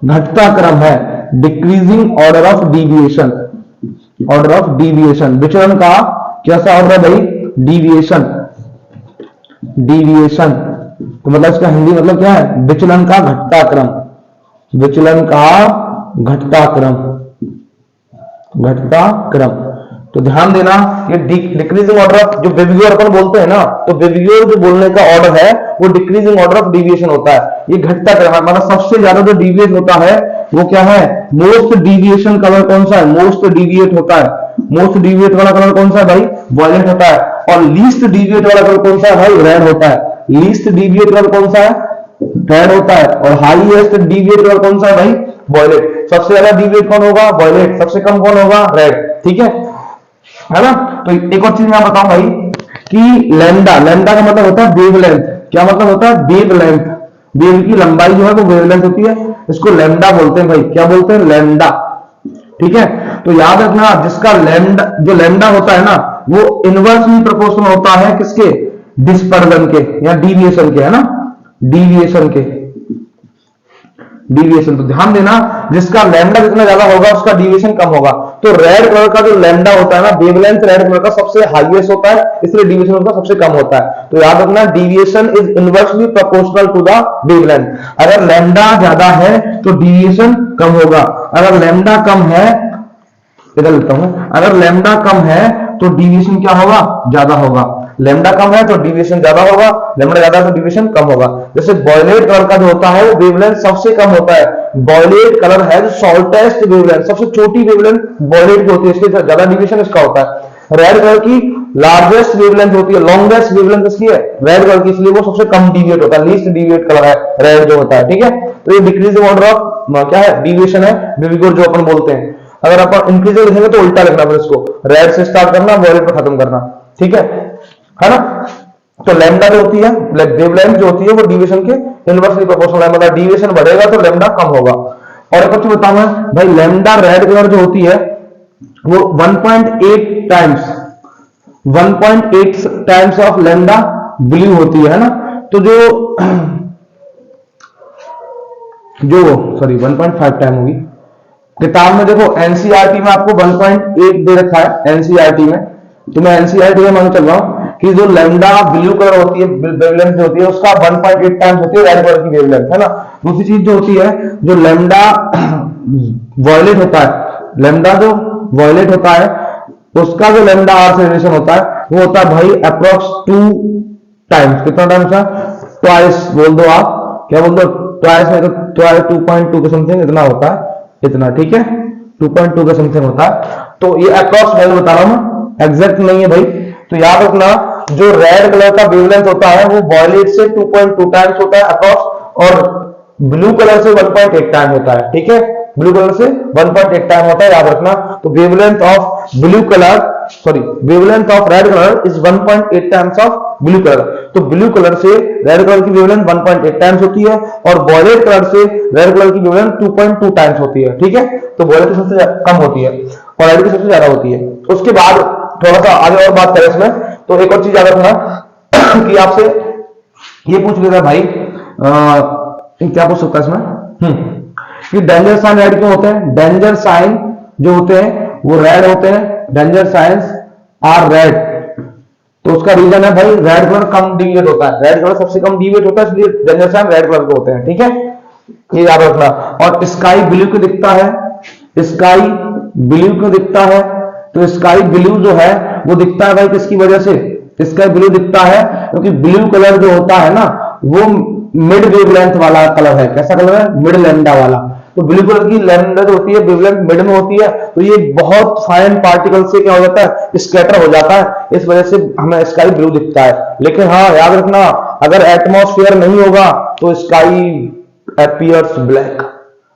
घटता क्रम है, decreasing order of deviation, order of deviation, विचलन का कैसा ऑर्डर है भाई, डिविएशन, डिविएशन। तो मतलब इसका हिंदी मतलब क्या है, विचलन का घटता क्रम, विचलन का घटता क्रम, घटता क्रम। तो ध्यान देना, ये डिक्रीजिंग ऑर्डर ऑफ, जो विविग्योर अपन बोलते हैं ना, तो विविग्योर जो बोलने का ऑर्डर है वो डिक्रीजिंग ऑर्डर ऑफ डिविएशन होता है। ये घटता क्रम है, मतलब सबसे ज्यादा जो डिविएट होता है वो क्या है, मोस्ट डिविएशन कलर कौन सा है, मोस्ट डिविएट होता है, मोस्ट डिविएट वाला कलर कौन सा है भाई, वॉयलेट होता है। और लीस्ट डिविएट वाला कलर कौन सा है भाई, रेड होता है। लीस्ट डिविएट कलर कौन सा है, रेड होता है। और हाईएस्ट डिविएट कलर कौन सा है भाई, वॉयलेट। सबसे ज्यादा डिविएट कौन होगा, वॉयलेट, सबसे कम कौन होगा, रेड, ठीक है ना। तो एक और चीज मैं बताऊं भाई कि लैम्डा, लैम्डा का मतलब होता है वेवलेंथ। क्या मतलब होता है, वेवलेंथ, वेव की लंबाई जो है वो वेवलेंथ होती है, इसको लैम्डा बोलते हैं भाई। क्या बोलते हैं, लैम्डा, ठीक है। तो याद रखना, जिसका लैम्डा, जो लैम्डा होता है ना वो इनवर्सली प्रोपोर्शनल होता है किसके, डिस्पर्जन के या डिविएशन के, है ना, डिविएशन के, डिविएशन। तो ध्यान देना, जिसका लैम्डा जितना ज्यादा होगा उसका डिविएशन कम होगा। तो रेड कलर का जो लैम्डा होता है ना, वेवलेंथ रेड कलर का सबसे हाईएस्ट होता है, इसलिए डिविएशन उसका सबसे कम होता है। तो याद रखना, deviation is inversely proportional to the wavelength. अगर लैम्डा ज्यादा है तो डिविएशन कम होगा, अगर लैम्डा कम है, इधर लिखता हूं, अगर लैम्डा कम है तो डिविएशन क्या होगा, ज्यादा होगा। लैम्डा कम है तो डिविएशन ज्यादा होगा, लैम्डा ज्यादा है तो डिविएशन कम होगा। जैसे वॉयलेट कलर का जो होता है वो वेवलेंथ सबसे कम होता है। वॉयलेट कलर है जो शॉर्टेस्ट वेवलेंथ, सबसे छोटी वेवलेंथ वॉयलेट की होती है, इसके ज्यादा डिविएशन इसका होता है। रेड कलर की लार्जेस्ट वेवलेंथ होती है, लॉन्गेस्ट वेवलेंथ इसकी है रेड कलर की, इसलिए वो सबसे कम डिविएट होता है, लीस्ट डिविएट कलर है रेड जो होता है, ठीक है। तो ये डिक्रीजिंग ऑर्डर ऑफ क्या है, डिविएशन है, विविग्योर जो अपन बोलते हैं। अगर अपन इंक्रीजिंग लिखेंगे तो उल्टा लिखना, फिर इसको रेड से स्टार्ट करना, वॉयलेट पे खत्म करना, ठीक है ना। तो लैम्डा जो होती है, वेवलेंथ जो होती है वो डिविएशन के इनवर्सली प्रोपोर्शनल है, मतलब डिविएशन बढ़ेगा तो लैम्डा कम होगा। और एक चीज बताऊं मैं भाई, लैम्डा रेड कलर जो होती है वो 1.8 times, 1.8 times of lambda blue होती है ना। तो जो सॉरी 1.5 टाइम होगी, किताब में देखो एनसीईआरटी में आपको 1.8 दे रखा है एनसीईआरटी में। तो मैं एनसीईआरटी में मान चल रहा हूं कि जो लैम्डा ब्लू कलर होती है, वेवलेंथ जो होती है उसका 1.8 टाइम्स होती है रेड कलर की वेवलेंथ, है ना। दूसरी चीज जो होती है, जो लैम्डा वॉयलेट होता है, लैम्डा जो वॉयलेट होता है उसका जो लैम्डा आर से रिलेशन होता है वो होता है भाई अप्रोक्स 2 टाइम्स। कितना टाइम्स है, ट्वाइस बोल दो आप, क्या बोल दो, ट्वाइस में तो 2.2 के समथिंग इतना होता है, इतना, ठीक है, 2.2 के समथिंग होता है। तो ये अप्रॉक्स वैल्यू बता रहा हूं, एग्जैक्ट नहीं है भाई। तो याद रखना, जो रेड कलर का वेवलेंथ होता है वो वॉयलेट से 2.2 टाइम्स होता है अप्रॉक्स, और ब्लू कलर से 1.8 टाइम होता है, ठीक है, ब्लू कलर से 1.8 टाइम होता है, याद रखना। तो wavelength of blue colour, sorry wavelength of red colour is 1.8 times of blue colour. तो ब्लू कलर से रेड कलर की वेवलेंथ 1.8 टाइम्स होती है, और वॉयलेट कलर से रेड कलर की वेवलेंथ 2.2 टाइम्स होती है, ठीक है। तो वॉयलेट की सबसे कम होती है और रेड की सबसे ज्यादा होती है। उसके बाद थोड़ा सा आगे और बात करें इसमें, तो एक और चीज याद रखना कि आपसे ये पूछ लेता भाई, क्या पूछ सकता है इसमें, कि डेंजर साइन रेड क्यों होते हैं। डेंजर साइन जो होते हैं वो रेड होते हैं, डेंजर साइंस आर रेड, तो उसका रीजन है भाई रेड कलर कम डिविएट होता है, रेड कलर सबसे कम डिविएट होता है, इसलिए डेंजर साइन रेड कलर के होते हैं, ठीक है, ये याद रखना। और स्काई ब्लू क्यों दिखता है, स्काई ब्लू क्यों दिखता है, तो स्काई ब्लू जो है वो दिखता है भाई किसकी वजह से, स्काई ब्लू दिखता है क्योंकि ब्लू कलर जो होता है ना वो मिड वेवलेंथ वाला कलर है। कैसा कलर है, मिड लैम्डा वाला। तो ब्लू कलर की लैम्डा जो होती है वेवलेंथ मिड में होती है, तो ये बहुत फाइन पार्टिकल से क्या हो जाता है, स्कैटर हो जाता है, इस वजह से हमें स्काई ब्लू दिखता है। लेकिन हाँ याद रखना, अगर एटमॉस्फेयर नहीं होगा तो स्काई अपीयर्स ब्लैक।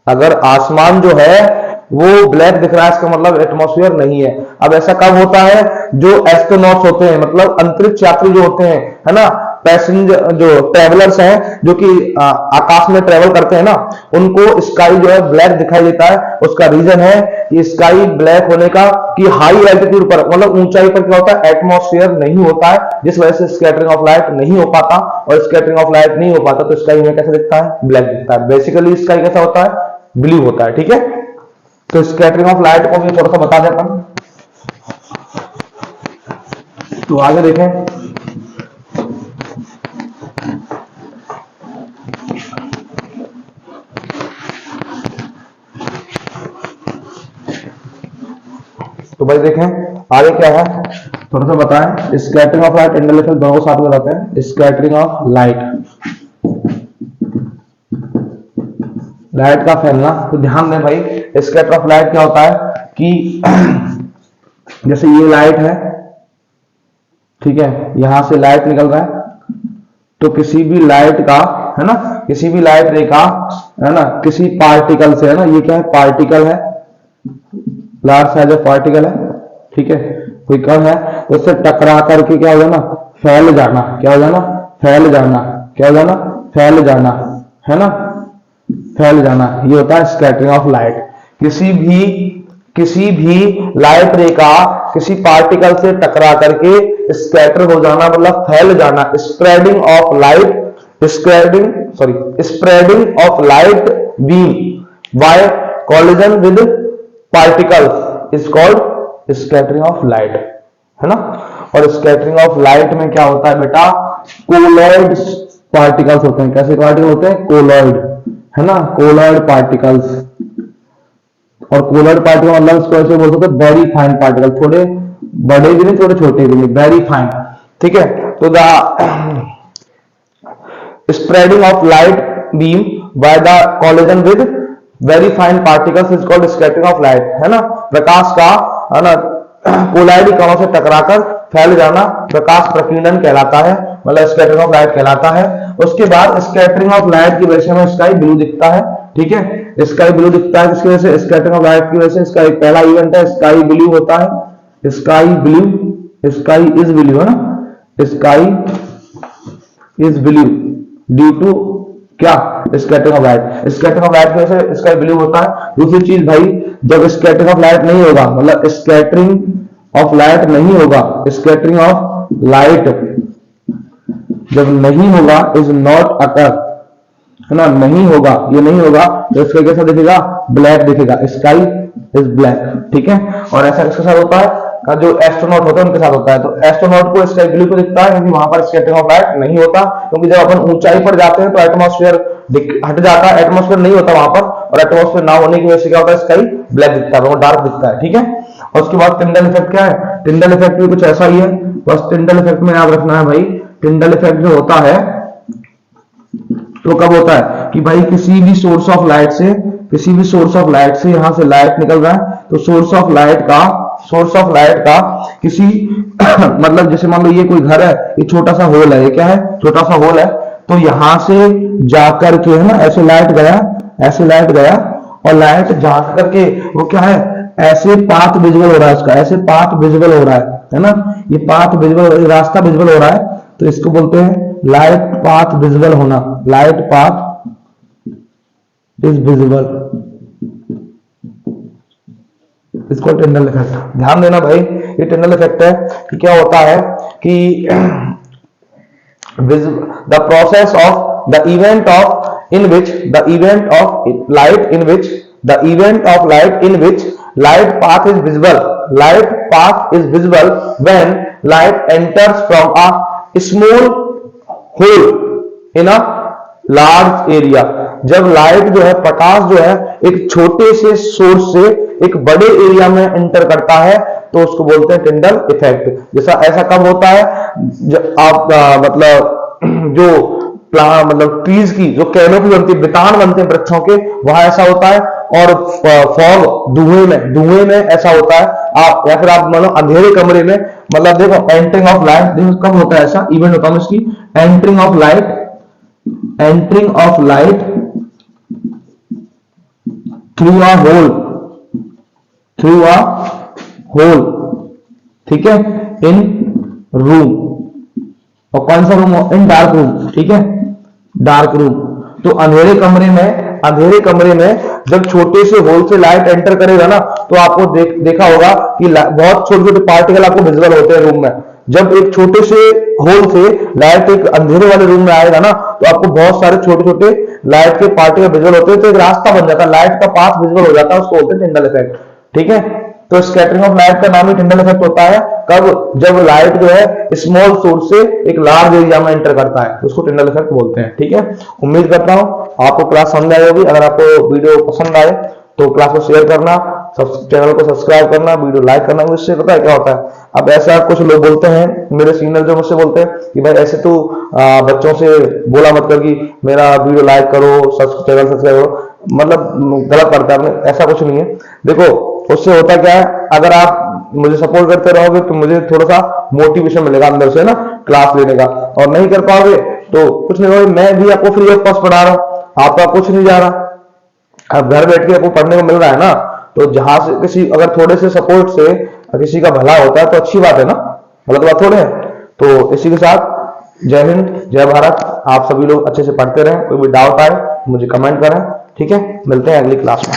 अगर आसमान जो है वो ब्लैक दिख रहा है, इसका मतलब एटमॉस्फेयर नहीं है। अब ऐसा कब होता है, जो एस्ट्रोनॉट्स होते हैं, मतलब अंतरिक्ष यात्री जो होते हैं, है ना, पैसेंजर जो ट्रेवलर्स हैं, जो कि आकाश में ट्रेवल करते हैं ना, उनको स्काई जो है ब्लैक दिखाई देता है। उसका रीजन है कि स्काई ब्लैक होने का कि हाई एल्टीट्यूड पर, मतलब ऊंचाई पर क्या होता है, एटमॉस्फेयर नहीं होता है, जिस वजह से स्कैटरिंग ऑफ लाइट नहीं हो पाता। और स्कैटरिंग ऑफ लाइट नहीं हो पाता तो स्काई में कैसा दिखता है, ब्लैक दिखता है। बेसिकली स्काई कैसा होता है, ब्लू होता है, ठीक है। तो स्कैटरिंग ऑफ लाइट को भी थोड़ा सा बता देता हूं, तो आगे देखें। तो भाई देखें आगे क्या है, थोड़ा सा बताएं। स्कैटरिंग ऑफ लाइट इंडल दोनों साथ में बताते हैं। स्कैटरिंग ऑफ लाइट, लाइट का फैलना, तो ध्यान दें भाई, स्कैटर ऑफ लाइट क्या होता है कि जैसे ये लाइट है, ठीक है, यहां से लाइट निकल रहा है, तो किसी भी लाइट का, है ना, किसी भी लाइट रे का, है ना, किसी पार्टिकल से, है ना, ये क्या है, पार्टिकल है, लार्ज साइज ऑफ पार्टिकल है, ठीक है, कोई कण है, उससे टकरा करके क्या हो जाना, फैल जाना, क्या हो जाना, फैल जाना, क्या हो जाना, फैल जाना, है ना, फैल जाना, ये होता है स्कैटरिंग ऑफ लाइट। किसी भी लाइट रे का किसी पार्टिकल से टकरा करके स्कैटर हो जाना, मतलब फैल जाना, spreading of light, spreading of light beam by collision with particle is called scattering of light, है ना। और स्कैटरिंग ऑफ लाइट में क्या होता है बेटा, कोलॉइड पार्टिकल्स होते हैं। कैसे पार्टिकल होते हैं, कोलॉइड, है ना, कोलॉइड पार्टिकल्स। और कोलॉइड पार्टिकल मतलब इसको ऐसे बोल सकते हैं वेरी फाइन पार्टिकल, थोड़े बड़े भी नहीं, थोड़े छोटे भी नहीं, वेरी फाइन, ठीक है। तो the spreading of light beam by the collision with very fine particles is called scattering of light, है ना। प्रकाश का, है ना, कोलाइड कणों से टकराकर फैल जाना प्रकाश प्रकीर्णन कहलाता है, मतलब स्कैटरिंग ऑफ लाइट कहलाता है। उसके बाद स्कैटरिंग ऑफ लाइट की वजह से हमें स्काई ब्लू दिखता है, ठीक है। स्काई ब्लू दिखता है किसकी वजह से, स्कैटरिंग ऑफ लाइट की वजह से। इसका एक पहला इवेंट है स्काई ब्लू होता है, sky blue, sky is blue, है ना, sky is blue due to क्या, scattering of light. Scattering of light की वजह से स्काई ब्लू होता है। दूसरी चीज भाई, जब स्कैटरिंग ऑफ लाइट नहीं होगा, मतलब स्कैटरिंग ऑफ लाइट नहीं होगा, स्कैटरिंग ऑफ लाइट जब नहीं होगा, इज नॉट अकर, है ना, नहीं होगा, ये नहीं होगा, तो इसका कैसा दिखेगा, ब्लैक दिखेगा, स्काई इज ब्लैक, ठीक है। और ऐसा किसके साथ होता है, जो एस्ट्रोनॉट होता है उनके साथ होता है। तो एस्ट्रोनॉट को स्काई ब्लू को दिखता है क्योंकि वहां पर स्कैटरिंग ऑफ लाइट नहीं होता, क्योंकि जब अपन ऊंचाई पर जाते हैं तो एटमॉस्फेयर हट जाता है, एटमॉस्फेयर नहीं होता वहां पर, और एटमॉस्फेयर ना होने की वजह से क्या होता है, स्काई ब्लैक दिखता है, डार्क दिखता है, ठीक है। और उसके बाद टिंडल इफेक्ट क्या है, टिंडल इफेक्ट भी कुछ ऐसा ही है। बस टिंडल इफेक्ट में याद रखना है भाई, टिंडल इफेक्ट जो होता है तो कब होता है कि भाई किसी भी सोर्स ऑफ लाइट से, किसी भी सोर्स ऑफ लाइट से यहां से लाइट निकल रहा है, तो सोर्स ऑफ लाइट का किसी मतलब जैसे मान लो ये कोई घर है, ये छोटा सा होल है, ये क्या है, छोटा सा होल है, तो यहां से जाकर के, है ना, ऐसे लाइट गया और लाइट जाकर के वो क्या है, ऐसे पाथ विजुअल हो रहा है उसका, ऐसे पाथ विजुअल हो रहा है ना, ये पाथ विजुअल, रास्ता विजुअल हो रहा है, तो इसको बोलते हैं लाइट पाथ विजुअल होना, लाइट पाथ इज विजिबल, इसको टिंडल इफेक्ट। ध्यान देना भाई, ये टिंडल इफेक्ट है कि क्या होता है कि the process of the event of in which the event of light in which light path is visible, light path is visible when light enters from a small hole in a large area. जब light जो है, प्रकाश जो है एक छोटे से source से एक बड़े एरिया में एंटर करता है तो उसको बोलते हैं टिंडल इफेक्ट। जैसा ऐसा कब होता है, आप मतलब जो मतलब ट्रीज की जो कैनोपी बनती है, वितान बनते हैं वृक्षों के, वहां ऐसा होता है। और फॉग धुएं में ऐसा होता है। आप या फिर आप मतलब अंधेरे कमरे में, मतलब देखो एंटरिंग ऑफ लाइट, देखो कब होता है ऐसा इवेंट होता है इसकी, entering of light through a hole, ठीक है, इन रूम। और कौन सा रूम? इन डार्क रूम, ठीक है, डार्क रूम। तो अंधेरे कमरे में जब छोटे से होल से लाइट एंटर करेगा ना, तो आपको देखा होगा कि बहुत छोटे छोटे पार्टिकल आपको विजिबल होते हैं रूम में। जब एक छोटे से होल से लाइट एक अंधेरे वाले रूम में आएगा ना, तो आपको बहुत सारे छोटे छोटे लाइट के पार्टिकल विजिबल होते हैं, तो एक रास्ता बन जाता है, लाइट का पाथ विजिबल हो जाता है, उसको बोलते हैं टिंडल इफेक्ट, ठीक है। तो स्कैटरिंग ऑफ लाइट का नाम ही टिंडल इफेक्ट होता है। कब? जब लाइट जो है स्मॉल सोर्स से एक लार्ज एरिया में एंटर करता है, उसको टिंडल इफेक्ट बोलते हैं, ठीक है। उम्मीद करता हूं आपको क्लास समझ आई होगी। अगर आपको वीडियो पसंद आए तो क्लास को शेयर करना, चैनल को सब्सक्राइब करना, वीडियो लाइक करना। इससे पता है क्या होता है, अब ऐसा कुछ लोग बोलते हैं, मेरे सीनियर जो मुझसे बोलते हैं कि भाई ऐसे तू बच्चों से बोला मत कर कि मेरा वीडियो लाइक करो, चैनल सब्सक्राइब करो, मतलब गलत करता है। ऐसा कुछ नहीं है। देखो उससे होता क्या है, अगर आप मुझे सपोर्ट करते रहोगे तो मुझे थोड़ा सा मोटिवेशन मिलेगा अंदर से ना क्लास लेने का, और नहीं कर पाओगे तो कुछ नहीं होगा। मैं भी आपको फ्री ऑफ कॉस्ट पढ़ा रहा हूँ, आपका कुछ नहीं जा रहा। अब घर बैठ के आपको पढ़ने को मिल रहा है ना, तो जहां से किसी अगर थोड़े से सपोर्ट से किसी का भला होता है तो अच्छी बात है ना, गलत बात थोड़े है। तो इसी के साथ जय हिंद, जय भारत। आप सभी लोग अच्छे से पढ़ते रहें, कोई भी डाउट आए मुझे कमेंट करें, ठीक है। मिलते हैं अगली क्लास में।